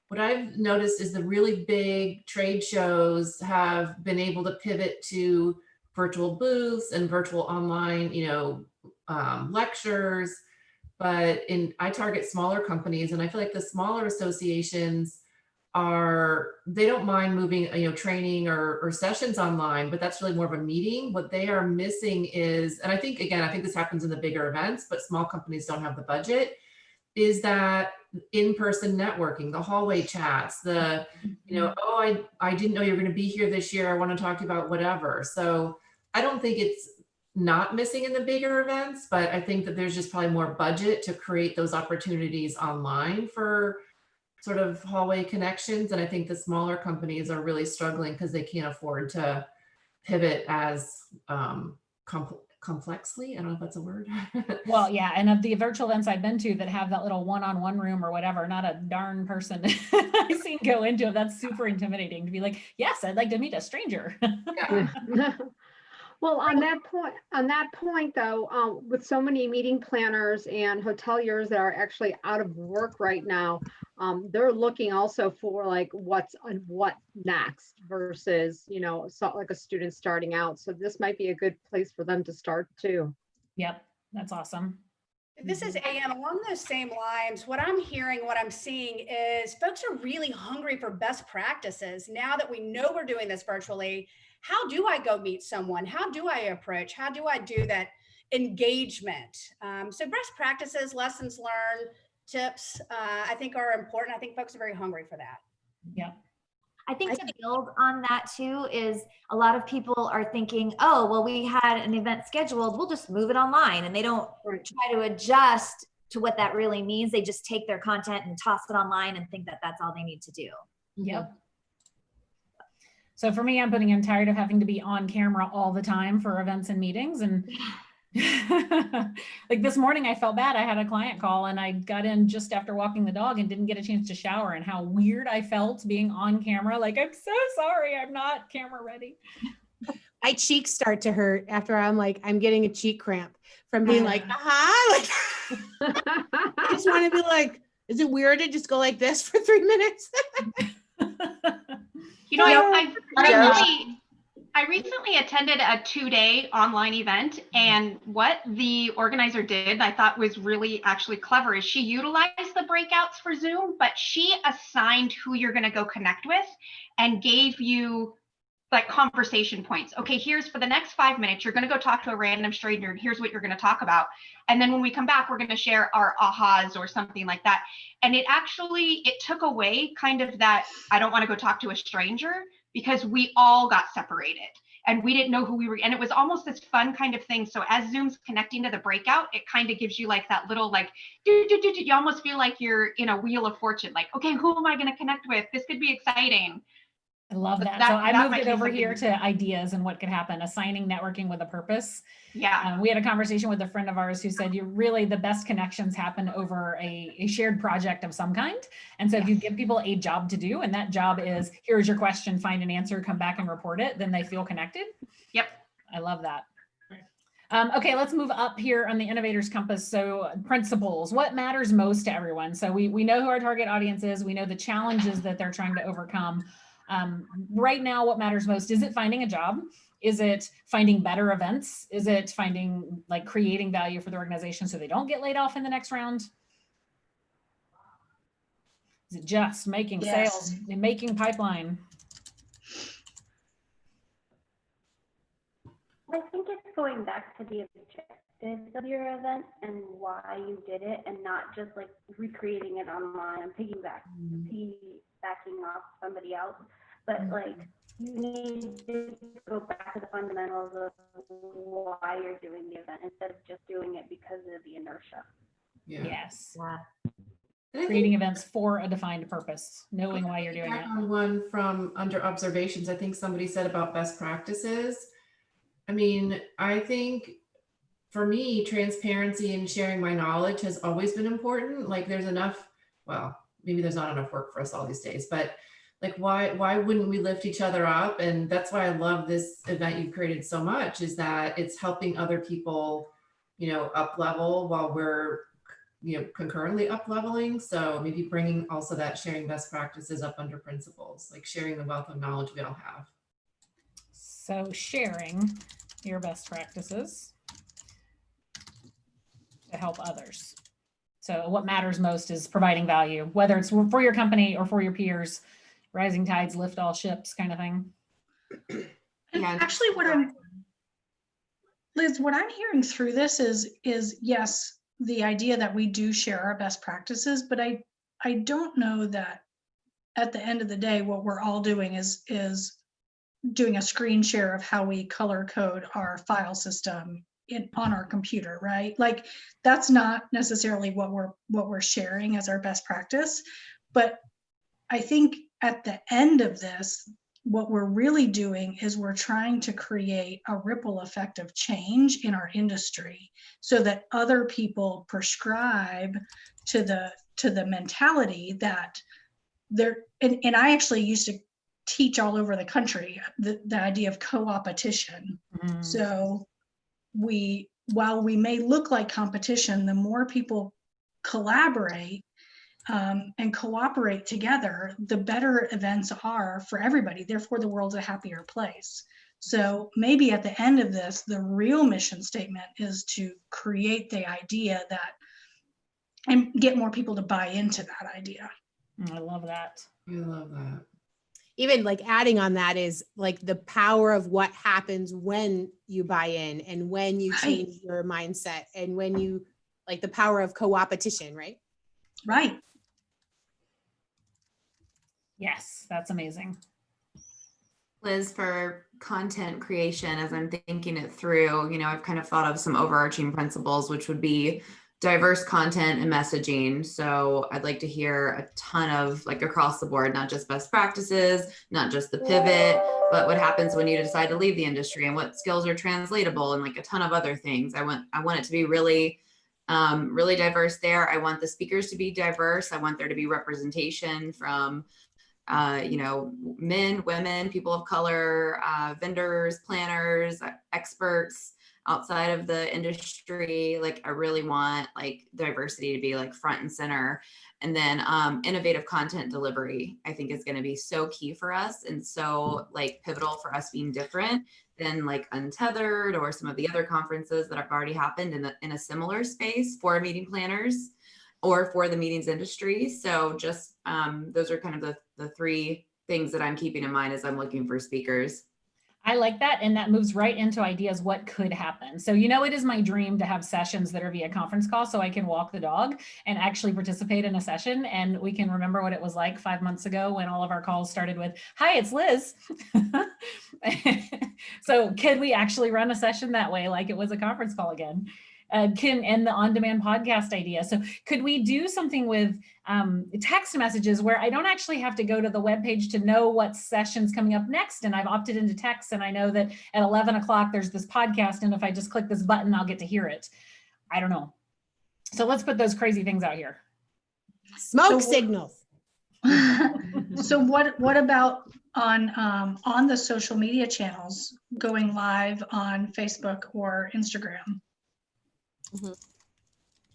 [SPEAKER 12] what I've noticed is the really big trade shows have been able to pivot to virtual booths and virtual online, lectures. But I target smaller companies, and I feel like the smaller associations they don't mind moving, training or sessions online, but that's really more of a meeting. What they are missing is, and I think this happens in the bigger events, but small companies don't have the budget, is that in-person networking, the hallway chats, I didn't know you were going to be here this year. I want to talk to you about whatever. So I don't think it's not missing in the bigger events, but I think that there's just probably more budget to create those opportunities online for sort of hallway connections. And I think the smaller companies are really struggling because they can't afford to pivot as complexly. I don't know if that's a word.
[SPEAKER 7] Well, yeah. And of the virtual events I've been to that have that little one-on-one room or whatever, not a darn person I've seen go into it. That's super intimidating to be like, yes, I'd like to meet a stranger.
[SPEAKER 12] Yeah.
[SPEAKER 5] Well, on that point though, with so many meeting planners and hoteliers that are actually out of work right now, they're looking also for like what next versus, like a student starting out. So this might be a good place for them to start too.
[SPEAKER 7] Yep, that's awesome.
[SPEAKER 6] This is AM. Along those same lines, what I'm hearing, what I'm seeing is folks are really hungry for best practices. Now that we know we're doing this virtually, how do I go meet someone? How do I approach? How do I do that engagement? So best practices, lessons learned, tips, I think are important. I think folks are very hungry for that.
[SPEAKER 7] Yeah.
[SPEAKER 14] I think to build on that too is a lot of people are thinking, oh, well, we had an event scheduled, we'll just move it online. And they don't try to adjust to what that really means. They just take their content and toss it online and think that that's all they need to do.
[SPEAKER 7] Yep. So for me, I'm putting in tired of having to be on camera all the time for events and meetings. And like this morning, I felt bad. I had a client call and I got in just after walking the dog and didn't get a chance to shower, and how weird I felt being on camera. Like, I'm so sorry, I'm not camera ready.
[SPEAKER 2] My cheeks start to hurt after I'm getting a cheek cramp from being like, I just want to be like, is it weird to just go like this for 3 minutes?
[SPEAKER 13] I recently attended a 2-day online event, and what the organizer did, I thought was really actually clever, is she utilized the breakouts for Zoom, but she assigned who you're going to go connect with and gave you like conversation points. Okay, here's for the next 5 minutes, you're going to go talk to a random stranger, and here's what you're going to talk about. And then when we come back, we're going to share our ahas or something like that. And it took away kind of that, I don't want to go talk to a stranger, because we all got separated and we didn't know who we were. And it was almost this fun kind of thing. So as Zoom's connecting to the breakout, it kind of gives you like that little, like, you almost feel like you're in a wheel of fortune. Like, okay, who am I going to connect with? This could be exciting.
[SPEAKER 7] I love that. So I moved it over here to ideas and what could happen, assigning networking with a purpose.
[SPEAKER 13] Yeah.
[SPEAKER 7] We had a conversation with a friend of ours who said, the best connections happen over a shared project of some kind. And so if you give people a job to do, and that job is, here's your question, find an answer, come back and report it, then they feel connected.
[SPEAKER 13] Yep.
[SPEAKER 7] I love that. Okay, let's move up here on the Innovators Compass. So principles, what matters most to everyone? So we know who our target audience is. We know the challenges that they're trying to overcome. Right now, what matters most? Is it finding a job? Is it finding better events? Is it finding, like, creating value for the organization so they don't get laid off in the next round? Is it just making sales and making pipeline?
[SPEAKER 1] I think it's going back to the objectives of your event and why you did it, and not just like recreating it online and piggybacking off somebody else. But like, you need to go back to the fundamentals of why you're doing the event instead of just doing it because of the inertia.
[SPEAKER 12] Yeah.
[SPEAKER 7] Yes.
[SPEAKER 12] And I
[SPEAKER 7] Creating
[SPEAKER 12] think
[SPEAKER 7] events for a defined purpose, knowing why you're doing
[SPEAKER 12] back
[SPEAKER 7] it.
[SPEAKER 12] on one from under observations, I think somebody said about best practices. I mean, I think for me, transparency and sharing my knowledge has always been important. Like, there's enough, well, maybe there's not enough work for us all these days, but like, why wouldn't we lift each other up? And that's why I love this event you've created so much, is that it's helping other people, you know, up level while we're, you know, concurrently up leveling. So maybe bringing also that sharing best practices up under principles, like sharing the wealth of knowledge we all have.
[SPEAKER 7] So sharing your best practices to help others. So what matters most is providing value, whether it's for your company or for your peers. Rising tides lift all ships kind of thing.
[SPEAKER 4] And actually Liz, what I'm hearing through this is yes, the idea that we do share our best practices, but I don't know that at the end of the day, what we're all doing is doing a screen share of how we color code our file system on our computer, right? Like, that's not necessarily what we're sharing as our best practice. But I think at the end of this, what we're really doing is we're trying to create a ripple effect of change in our industry so that other people prescribe to the mentality that they're, and I actually used to teach all over the country the idea of co-opetition. So while we may look like competition, the more people collaborate and cooperate together, the better events are for everybody. Therefore, the world's a happier place. So maybe at the end of this, the real mission statement is to create the idea that, and get more people to buy into that idea.
[SPEAKER 7] I love that.
[SPEAKER 12] I love that.
[SPEAKER 2] Even like adding on that is like the power of what happens when you buy in and when you change your mindset and when you, like, the power of co-opetition, right?
[SPEAKER 4] Right.
[SPEAKER 7] Yes, that's amazing.
[SPEAKER 3] Liz, for content creation, as I'm thinking it through, you know, I've kind of thought of some overarching principles, which would be diverse content and messaging. So I'd like to hear a ton of, like, across the board, not just best practices, not just the pivot, but what happens when you decide to leave the industry and what skills are translatable and like a ton of other things. I want it to be really, really diverse there. I want the speakers to be diverse. I want there to be representation from you know, men, women, people of color, vendors, planners, experts outside of the industry. Like, I really want like diversity to be like front and center. And then innovative content delivery, I think, is going to be so key for us and so like pivotal for us being different than like Untethered or some of the other conferences that have already happened in a similar space for meeting planners or for the meetings industry. So just those are kind of the three things that I'm keeping in mind as I'm looking for speakers.
[SPEAKER 7] I like that. And that moves right into ideas, what could happen. So, you know, it is my dream to have sessions that are via conference call so I can walk the dog and actually participate in a session. And we can remember what it was like 5 months ago when all of our calls started with, "Hi, it's Liz." So could we actually run a session that way, like it was a conference call again? And the on-demand podcast idea. So could we do something with text messages where I don't actually have to go to the webpage to know what session's coming up next? And I've opted into text and I know that at 11 o'clock, there's this podcast. And if I just click this button, I'll get to hear it. I don't know. So let's put those crazy things out here.
[SPEAKER 2] Smoke signals.
[SPEAKER 4] So what about on the social media channels, going live on Facebook or Instagram.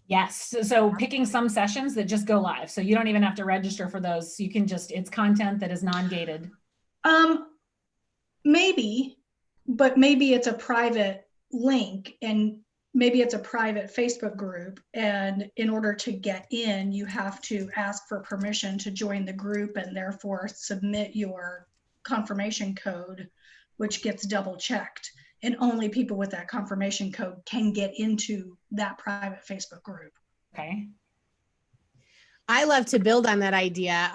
[SPEAKER 7] Yes. So picking some sessions that just go live. So you don't even have to register for those. You can just, it's content that is non-gated.
[SPEAKER 4] Maybe, but maybe it's a private link and maybe it's a private Facebook group. And in order to get in, you have to ask for permission to join the group and therefore submit your confirmation code, which gets double checked. And only people with that confirmation code can get into that private Facebook group.
[SPEAKER 7] Okay.
[SPEAKER 2] I love to build on that idea.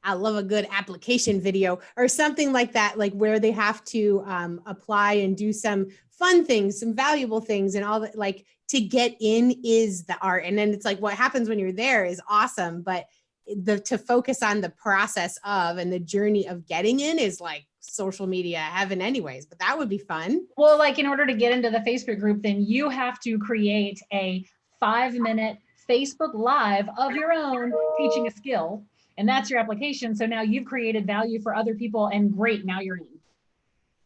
[SPEAKER 2] I love a good application video or something like that, like where they have to apply and do some fun things, some valuable things, and all that. Like, to get in is the art. And then it's like what happens when you're there is awesome, but to focus on the process of and the journey of getting in is like social media heaven anyways, but that would be fun.
[SPEAKER 7] Well, like in order to get into the Facebook group, then you have to create a 5-minute Facebook Live of your own teaching a skill. And that's your application. So now you've created value for other people, and great, now you're in.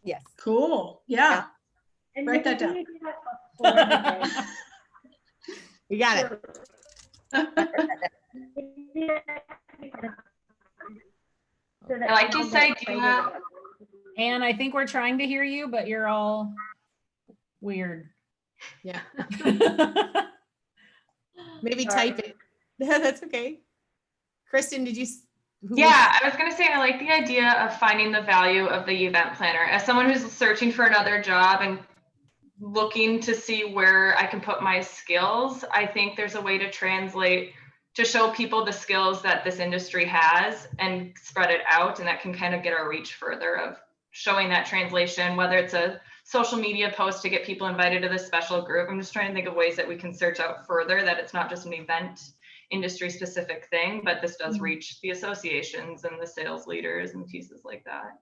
[SPEAKER 9] Yes.
[SPEAKER 4] Cool. Yeah.
[SPEAKER 1] And
[SPEAKER 4] Write that
[SPEAKER 1] maybe
[SPEAKER 4] down.
[SPEAKER 1] you do that before the
[SPEAKER 2] We got it.
[SPEAKER 8] I like this idea.
[SPEAKER 7] And I think we're trying to hear you, but you're all weird.
[SPEAKER 2] Yeah. Maybe type it. That's okay. Kristen, did you?
[SPEAKER 8] Yeah, I was going to say, I like the idea of finding the value of the event planner. As someone who's searching for another job and looking to see where I can put my skills, I think there's a way to translate, to show people the skills that this industry has and spread it out. And that can kind of get our reach further of showing that translation, whether it's a social media post to get people invited to this special group. I'm just trying to think of ways that we can search out further, that it's not just an event industry specific thing, but this does reach the associations and the sales leaders and pieces like that.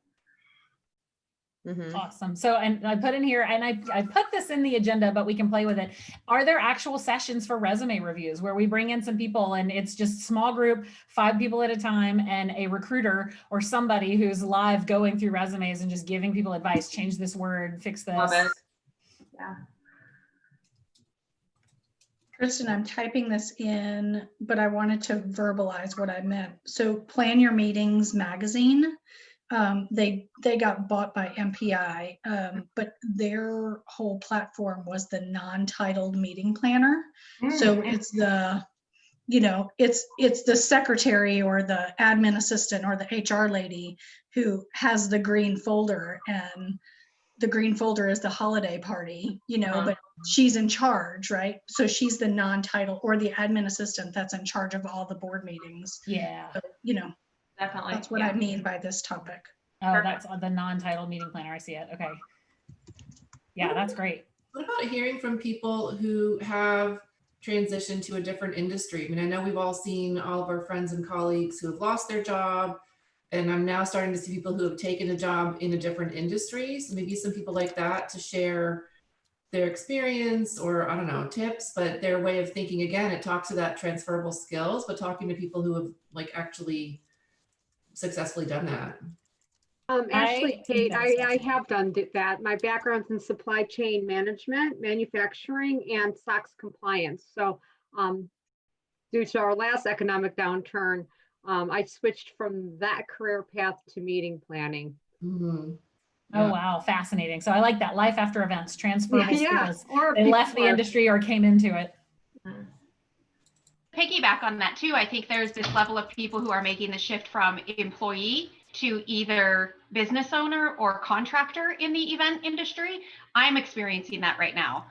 [SPEAKER 7] Awesome. So, and I put in here, and I put this in the agenda, but we can play with it. Are there actual sessions for resume reviews where we bring in some people and it's just small group, 5 people at a time, and a recruiter or somebody who's live going through resumes and just giving people advice, change this word, fix this.
[SPEAKER 8] Love it. Yeah.
[SPEAKER 4] Kristen, I'm typing this in, but I wanted to verbalize what I meant. So Plan Your Meetings magazine, they got bought by MPI, but their whole platform was the non-titled meeting planner. So it's the, you know, it's the secretary or the admin assistant or the HR lady who has the green folder, and the green folder is the holiday party, you know, but she's in charge, right? So she's the non-title, or the admin assistant that's in charge of all the board meetings.
[SPEAKER 7] Yeah.
[SPEAKER 4] So, you know,
[SPEAKER 8] definitely.
[SPEAKER 4] that's what I mean by this topic.
[SPEAKER 7] Oh, that's the non-title meeting planner. I see it. Okay. Yeah, that's great.
[SPEAKER 12] What about hearing from people who have transitioned to a different industry? I mean, I know we've all seen all of our friends and colleagues who have lost their job, and I'm now starting to see people who have taken a job in a different industry. So maybe some people like that to share their experience, or I don't know, tips, but their way of thinking. Again, it talks to that transferable skills, but talking to people who have like actually successfully done that.
[SPEAKER 5] Actually, Kate, I have done that. My background's in supply chain management, manufacturing, and SOX compliance. So due to our last economic downturn, I switched from that career path to meeting planning.
[SPEAKER 7] Oh, wow. Fascinating. So I like that. Life after events, transferable skills.
[SPEAKER 5] Or
[SPEAKER 7] they left the industry or came into it.
[SPEAKER 13] Piggyback on that too. I think there's this level of people who are making the shift from employee to either business owner or contractor in the event industry. I'm experiencing that right now.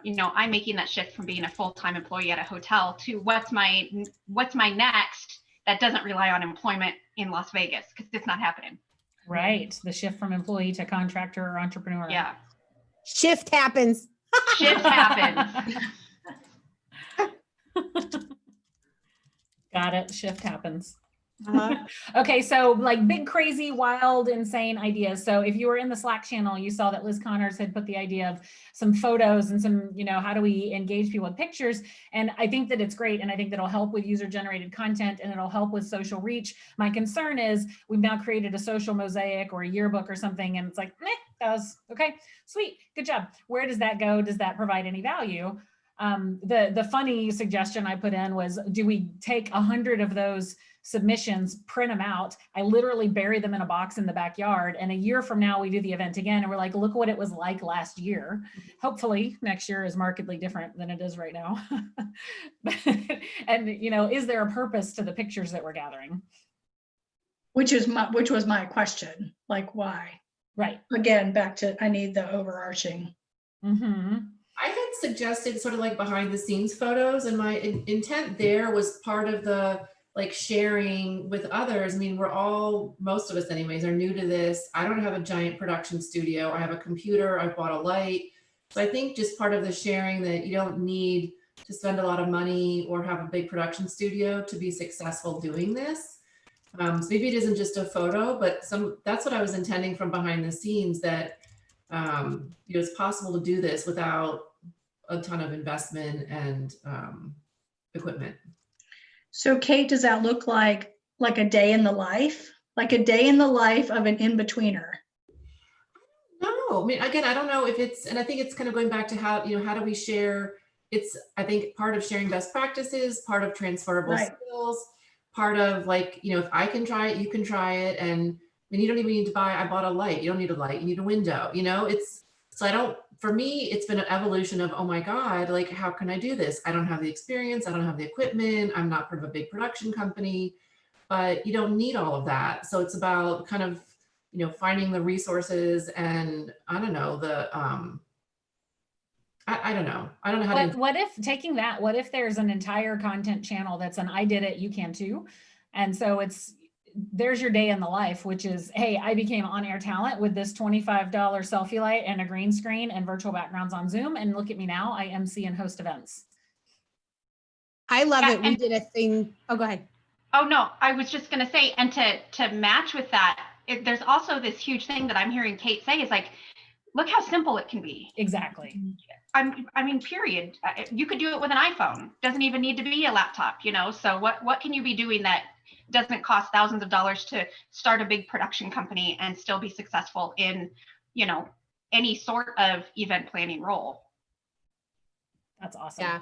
[SPEAKER 13] You know, I'm making that shift from being a full-time employee at a hotel to what's my next that doesn't rely on employment in Las Vegas, because it's not happening.
[SPEAKER 7] Right. The shift from employee to contractor or entrepreneur.
[SPEAKER 13] Yeah.
[SPEAKER 2] Shift happens.
[SPEAKER 13] Shift happens.
[SPEAKER 7] Got it. Shift happens. Okay, so like big, crazy, wild, insane ideas. So if you were in the Slack channel, you saw that Liz Connors had put the idea of some photos and some, how do we engage people with pictures? And I think that it's great. And I think that'll help with user generated content and it'll help with social reach. My concern is we've now created a social mosaic or a yearbook or something. And it's like, meh, that was okay, sweet, good job. Where does that go? Does that provide any value? The funny suggestion I put in was, do we take 100 of those submissions, print them out? I literally bury them in a box in the backyard. And a year from now, we do the event again. And we're like, look what it was like last year. Hopefully next year is markedly different than it is right now. And, is there a purpose to the pictures that we're gathering?
[SPEAKER 4] Which was my question, like why?
[SPEAKER 7] Right.
[SPEAKER 4] Again, back to, I need the overarching.
[SPEAKER 7] Mm-hmm.
[SPEAKER 12] I had suggested sort of like behind the scenes photos, and my intent there was part of the like sharing with others. I mean, most of us anyways, are new to this. I don't have a giant production studio. I have a computer, I bought a light. So I think just part of the sharing that you don't need to spend a lot of money or have a big production studio to be successful doing this. So maybe it isn't just a photo, but that's what I was intending from behind the scenes, that it's possible to do this without a ton of investment and equipment.
[SPEAKER 4] So Kate, does that look like a day in the life? Like a day in the life of an in-betweener?
[SPEAKER 12] No, I mean, again, I don't know if it's, and I think it's kind of going back to how do we share? It's, I think, part of sharing best practices, part of transferable skills, part of like, if I can try it, you can try it. And I mean, you don't even need to I bought a light. You don't need a light, you need a window, for me, it's been an evolution of, oh my God, like, how can I do this? I don't have the experience. I don't have the equipment. I'm not part of a big production company, but you don't need all of that. So it's about kind of, finding the resources and I don't know, I don't know. I don't know how to.
[SPEAKER 7] What if there's an entire content channel that's an I did it, you can too. And so there's your day in the life, which is, hey, I became on-air talent with this $25 selfie light and a green screen and virtual backgrounds on Zoom. And look at me now, I MC and host events.
[SPEAKER 2] I love it. We did a thing. Oh, go ahead.
[SPEAKER 13] Oh, no, I was just going to say, and to match with that, there's also this huge thing that I'm hearing Kate say is like, look how simple it can be.
[SPEAKER 7] Exactly.
[SPEAKER 13] I mean, period. You could do it with an iPhone. Doesn't even need to be a laptop, So what can you be doing that doesn't cost thousands of dollars to start a big production company and still be successful in, any sort of event planning role?
[SPEAKER 7] That's awesome.
[SPEAKER 2] Yeah.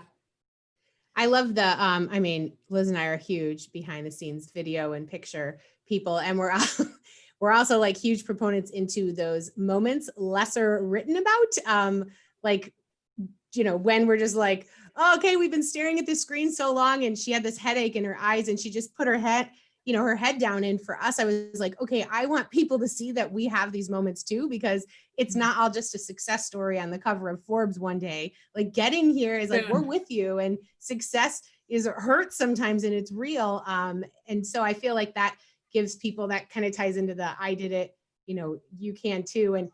[SPEAKER 2] I love Liz and I are huge behind the scenes video and picture people. And we're also like huge proponents into those moments lesser written about. When we're just like, oh, okay, we've been staring at this screen so long and she had this headache in her eyes and she just put her head down. And for us, I was like, okay, I want people to see that we have these moments too, because it's not all just a success story on the cover of Forbes one day. Like getting here is like, we're with you, and success hurts sometimes and it's real. And so I feel like that gives people, that kind of ties into the, I did it, you can too.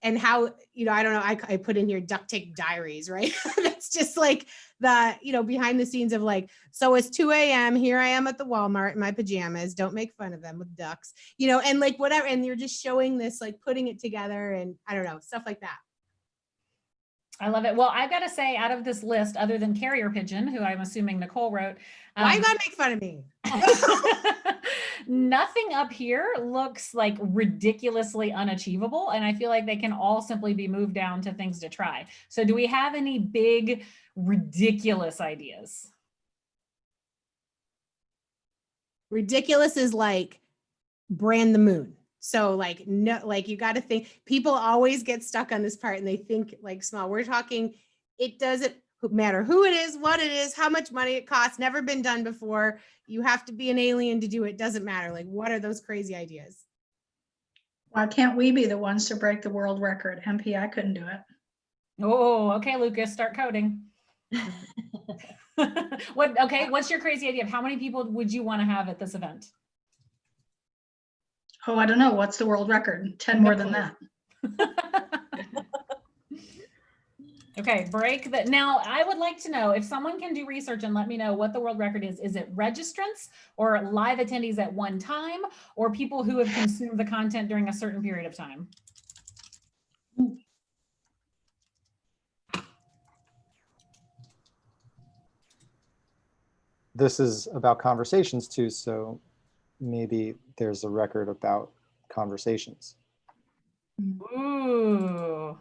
[SPEAKER 2] And how, I don't know, I put in here duct tape diaries, right? That's just like the, behind the scenes of like, so it's 2 a.m. Here I am at the Walmart in my pajamas. Don't make fun of them with ducks, and like whatever. And you're just showing this, like putting it together and I don't know, stuff like that.
[SPEAKER 7] I love it. Well, I've got to say, out of this list, other than Carrier Pigeon, who I'm assuming Nicole wrote.
[SPEAKER 2] Why you gotta make fun of me?
[SPEAKER 7] Nothing up here looks like ridiculously unachievable. And I feel like they can all simply be moved down to things to try. So do we have any big, ridiculous ideas?
[SPEAKER 2] Ridiculous is like brand the moon. So like, no, like you got to think, people always get stuck on this part and they think like small. We're talking, it doesn't matter who it is, what it is, how much money it costs, never been done before. You have to be an alien to do it. Doesn't matter. Like, what are those crazy ideas?
[SPEAKER 4] Why can't we be the ones to break the world record? MPI couldn't do it.
[SPEAKER 7] Oh, okay, Lucas, start coding. What's your crazy idea of how many people would you want to have at this event?
[SPEAKER 4] Oh, I don't know. What's the world record? 10 more than that.
[SPEAKER 7] Okay, break that. Now, I would like to know if someone can do research and let me know what the world record is. Is it registrants or live attendees at one time, or people who have consumed the content during a certain period of time?
[SPEAKER 11] This is about conversations too, so maybe there's a record about conversations.
[SPEAKER 7] Ooh.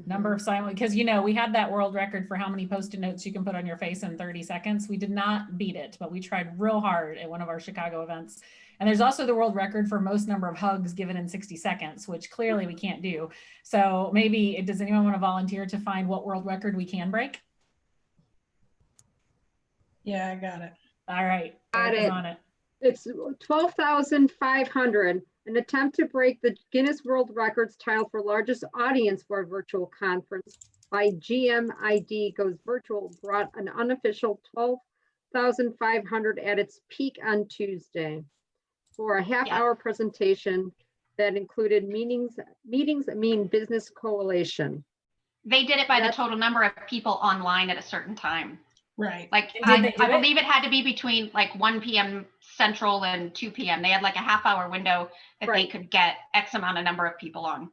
[SPEAKER 7] Number of silent, because you know, we had that world record for how many Post-it notes you can put on your face in 30 seconds. We did not beat it, but we tried real hard at one of our Chicago events. And there's also the world record for most number of hugs given in 60 seconds, which clearly we can't do. So maybe, does anyone want to volunteer to find what world record we can break?
[SPEAKER 4] Yeah, I got it.
[SPEAKER 7] All right.
[SPEAKER 5] Got
[SPEAKER 7] Eric is
[SPEAKER 5] it.
[SPEAKER 7] on it.
[SPEAKER 5] It's 12,500. An attempt to break the Guinness World Records title for largest audience for a virtual conference by GMID Goes Virtual brought an unofficial 12,500 at its peak on Tuesday for a half-hour presentation that included meetings mean business coalition.
[SPEAKER 13] They did it by the total number of people online at a certain time.
[SPEAKER 4] Right.
[SPEAKER 13] Like
[SPEAKER 7] And did they
[SPEAKER 13] I
[SPEAKER 7] do it?
[SPEAKER 13] believe it had to be between like 1 p.m. Central and 2 p.m. They had like a half-hour window that they could get X amount of number of people on.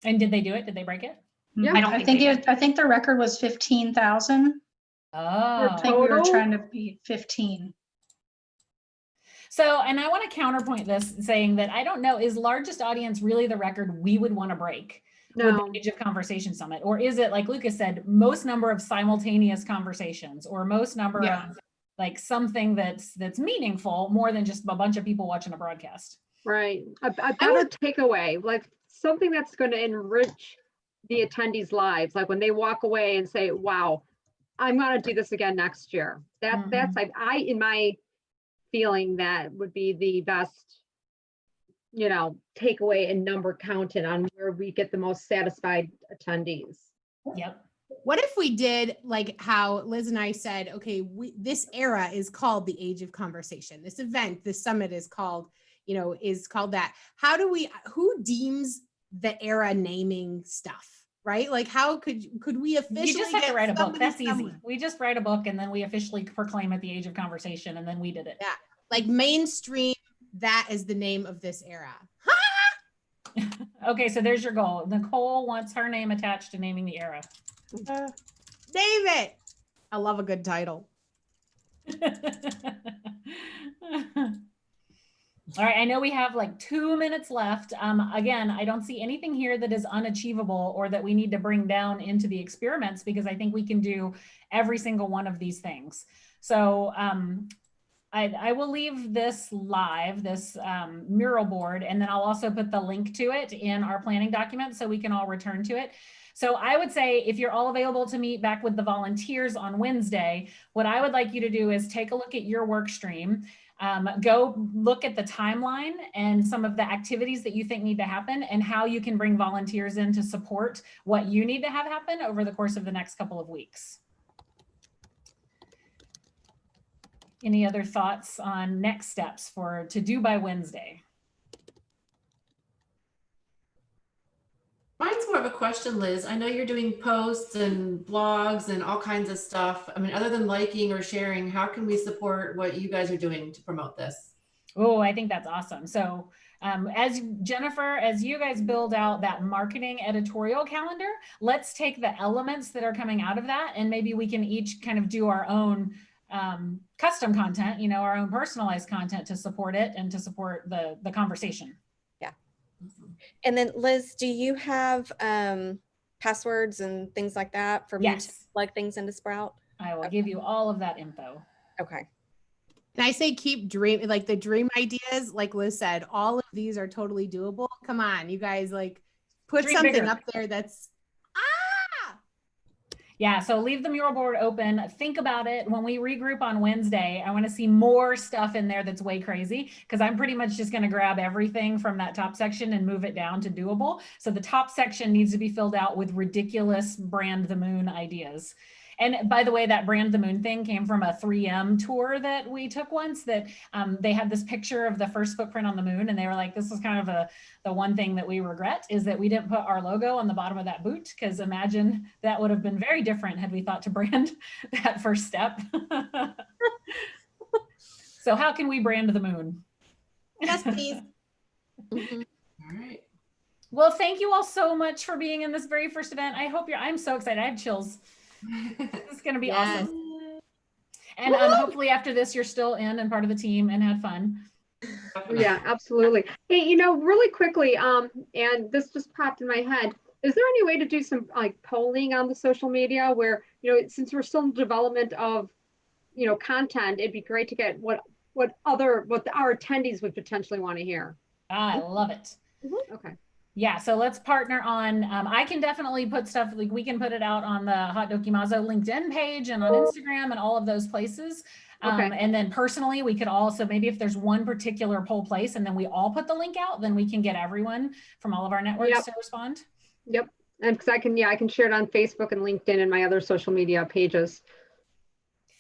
[SPEAKER 7] And did they do it? Did they break it?
[SPEAKER 5] Yeah,
[SPEAKER 13] I don't
[SPEAKER 4] I
[SPEAKER 13] think
[SPEAKER 4] think
[SPEAKER 13] they
[SPEAKER 4] I think the record was 15,000.
[SPEAKER 7] Oh.
[SPEAKER 4] I think we were trying to beat 15.
[SPEAKER 7] So, and I want to counterpoint this saying that I don't know, is largest audience really the record we would want to break with
[SPEAKER 5] No.
[SPEAKER 7] the Age of Conversation Summit? Or is it, like Lucas said, most number of simultaneous conversations, or most number
[SPEAKER 4] Yeah.
[SPEAKER 7] of like something that's meaningful more than just a bunch of people watching a broadcast?
[SPEAKER 5] Right. A better takeaway, like something that's going to enrich the attendees' lives. Like when they walk away and say, wow, I'm going to do this again next year. That's like, in my feeling, that would be the best, takeaway and number counted on where we get the most satisfied attendees.
[SPEAKER 7] Yep.
[SPEAKER 2] What if we did like how Liz and I said, okay, this era is called the Age of Conversation. This event, this summit is called, is called that. Who deems the era naming stuff, right? Like how could we officially
[SPEAKER 7] You just have to write a book.
[SPEAKER 2] somebody
[SPEAKER 7] That's easy.
[SPEAKER 2] somewhere?
[SPEAKER 7] We just write a book and then we officially proclaim it the Age of Conversation, and then we did it.
[SPEAKER 2] Yeah. Like mainstream, that is the name of this era.
[SPEAKER 7] Okay, so there's your goal. Nicole wants her name attached to naming the era.
[SPEAKER 2] Name it. I love a good title.
[SPEAKER 7] All right, I know we have like 2 minutes left. Again, I don't see anything here that is unachievable or that we need to bring down into the experiments, because I think we can do every single one of these things. So I will leave this live, this mural board, and then I'll also put the link to it in our planning document so we can all return to it. So I would say if you're all available to meet back with the volunteers on Wednesday, what I would like you to do is take a look at your work stream, go look at the timeline and some of the activities that you think need to happen and how you can bring volunteers in to support what you need to have happen over the course of the next couple of weeks. Any other thoughts on next steps to do by Wednesday?
[SPEAKER 12] Mine's more of a question, Liz. I know you're doing posts and blogs and all kinds of stuff. I mean, other than liking or sharing, how can we support what you guys are doing to promote this?
[SPEAKER 7] Oh, I think that's awesome. So as Jennifer, as you guys build out that marketing editorial calendar, let's take the elements that are coming out of that, and maybe we can each kind of do our own custom content, our own personalized content to support it and to support the conversation.
[SPEAKER 9] Yeah. And then Liz, do you have passwords and things like that for me to plug things into Sprout?
[SPEAKER 7] I will give you all of that info.
[SPEAKER 9] Okay.
[SPEAKER 2] And I say keep dreaming, like the dream ideas, like Liz said, all of these are totally doable. Come on, you guys, like put
[SPEAKER 7] Dream
[SPEAKER 2] something
[SPEAKER 7] bigger.
[SPEAKER 2] up there that's
[SPEAKER 7] Yeah, so leave the mural board open. Think about it. When we regroup on Wednesday, I want to see more stuff in there that's way crazy, because I'm pretty much just going to grab everything from that top section and move it down to doable. So the top section needs to be filled out with ridiculous brand the moon ideas. And by the way, that Brand the Moon thing came from a 3M tour that we took once, that they had this picture of the first footprint on the moon, and they were like, this is kind of the one thing that we regret is that we didn't put our logo on the bottom of that boot, because imagine that would have been very different had we thought to brand that first step. So how can we brand the moon?
[SPEAKER 2] Yes, please.
[SPEAKER 12] All right.
[SPEAKER 7] Well, thank you all so much for being in this very first event. I hope I'm so excited. I have chills. This is going to be awesome. And hopefully after this, you're still in and part of the team and had fun.
[SPEAKER 5] Yeah, absolutely. Hey, really quickly, and this just popped in my head. Is there any way to do some like polling on the social media where, since we're still in development of, content, it'd be great to get what our attendees would potentially want to hear.
[SPEAKER 7] I love it.
[SPEAKER 5] Okay.
[SPEAKER 7] Yeah, so let's partner on, I can definitely put stuff, like we can put it out on the Hot Dokie Mazo LinkedIn page and on Instagram and all of those places. And then personally, we could also, maybe if there's one particular poll place and then we all put the link out, then we can get everyone from all of our networks to respond.
[SPEAKER 5] Yep. And because I can share it on Facebook and LinkedIn and my other social media pages.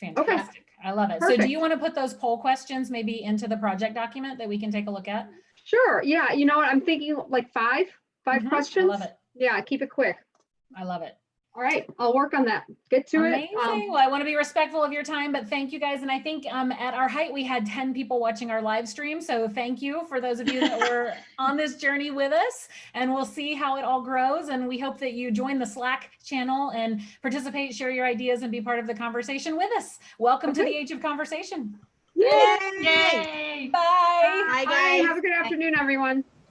[SPEAKER 7] Fantastic.
[SPEAKER 5] Okay.
[SPEAKER 7] I love it.
[SPEAKER 5] Perfect.
[SPEAKER 7] So do you want to put those poll questions maybe into the project document that we can take a look at?
[SPEAKER 5] Sure. Yeah. You know what? I'm thinking like five questions.
[SPEAKER 7] I love it.
[SPEAKER 5] Yeah. Keep it quick.
[SPEAKER 7] I love it.
[SPEAKER 5] All right. I'll work on that. Get to
[SPEAKER 7] Amazing.
[SPEAKER 5] it.
[SPEAKER 7] Well, I want to be respectful of your time, but thank you guys. And I think at our height, we had 10 people watching our live stream. So thank you for those of you that were on this journey with us, and we'll see how it all grows. And we hope that you join the Slack channel and participate, share your ideas, and be part of the conversation with us. Welcome to the Age of Conversation.
[SPEAKER 5] Yay!
[SPEAKER 7] Yay! Bye.
[SPEAKER 2] Bye, guys.
[SPEAKER 5] Bye. Have a good afternoon, everyone.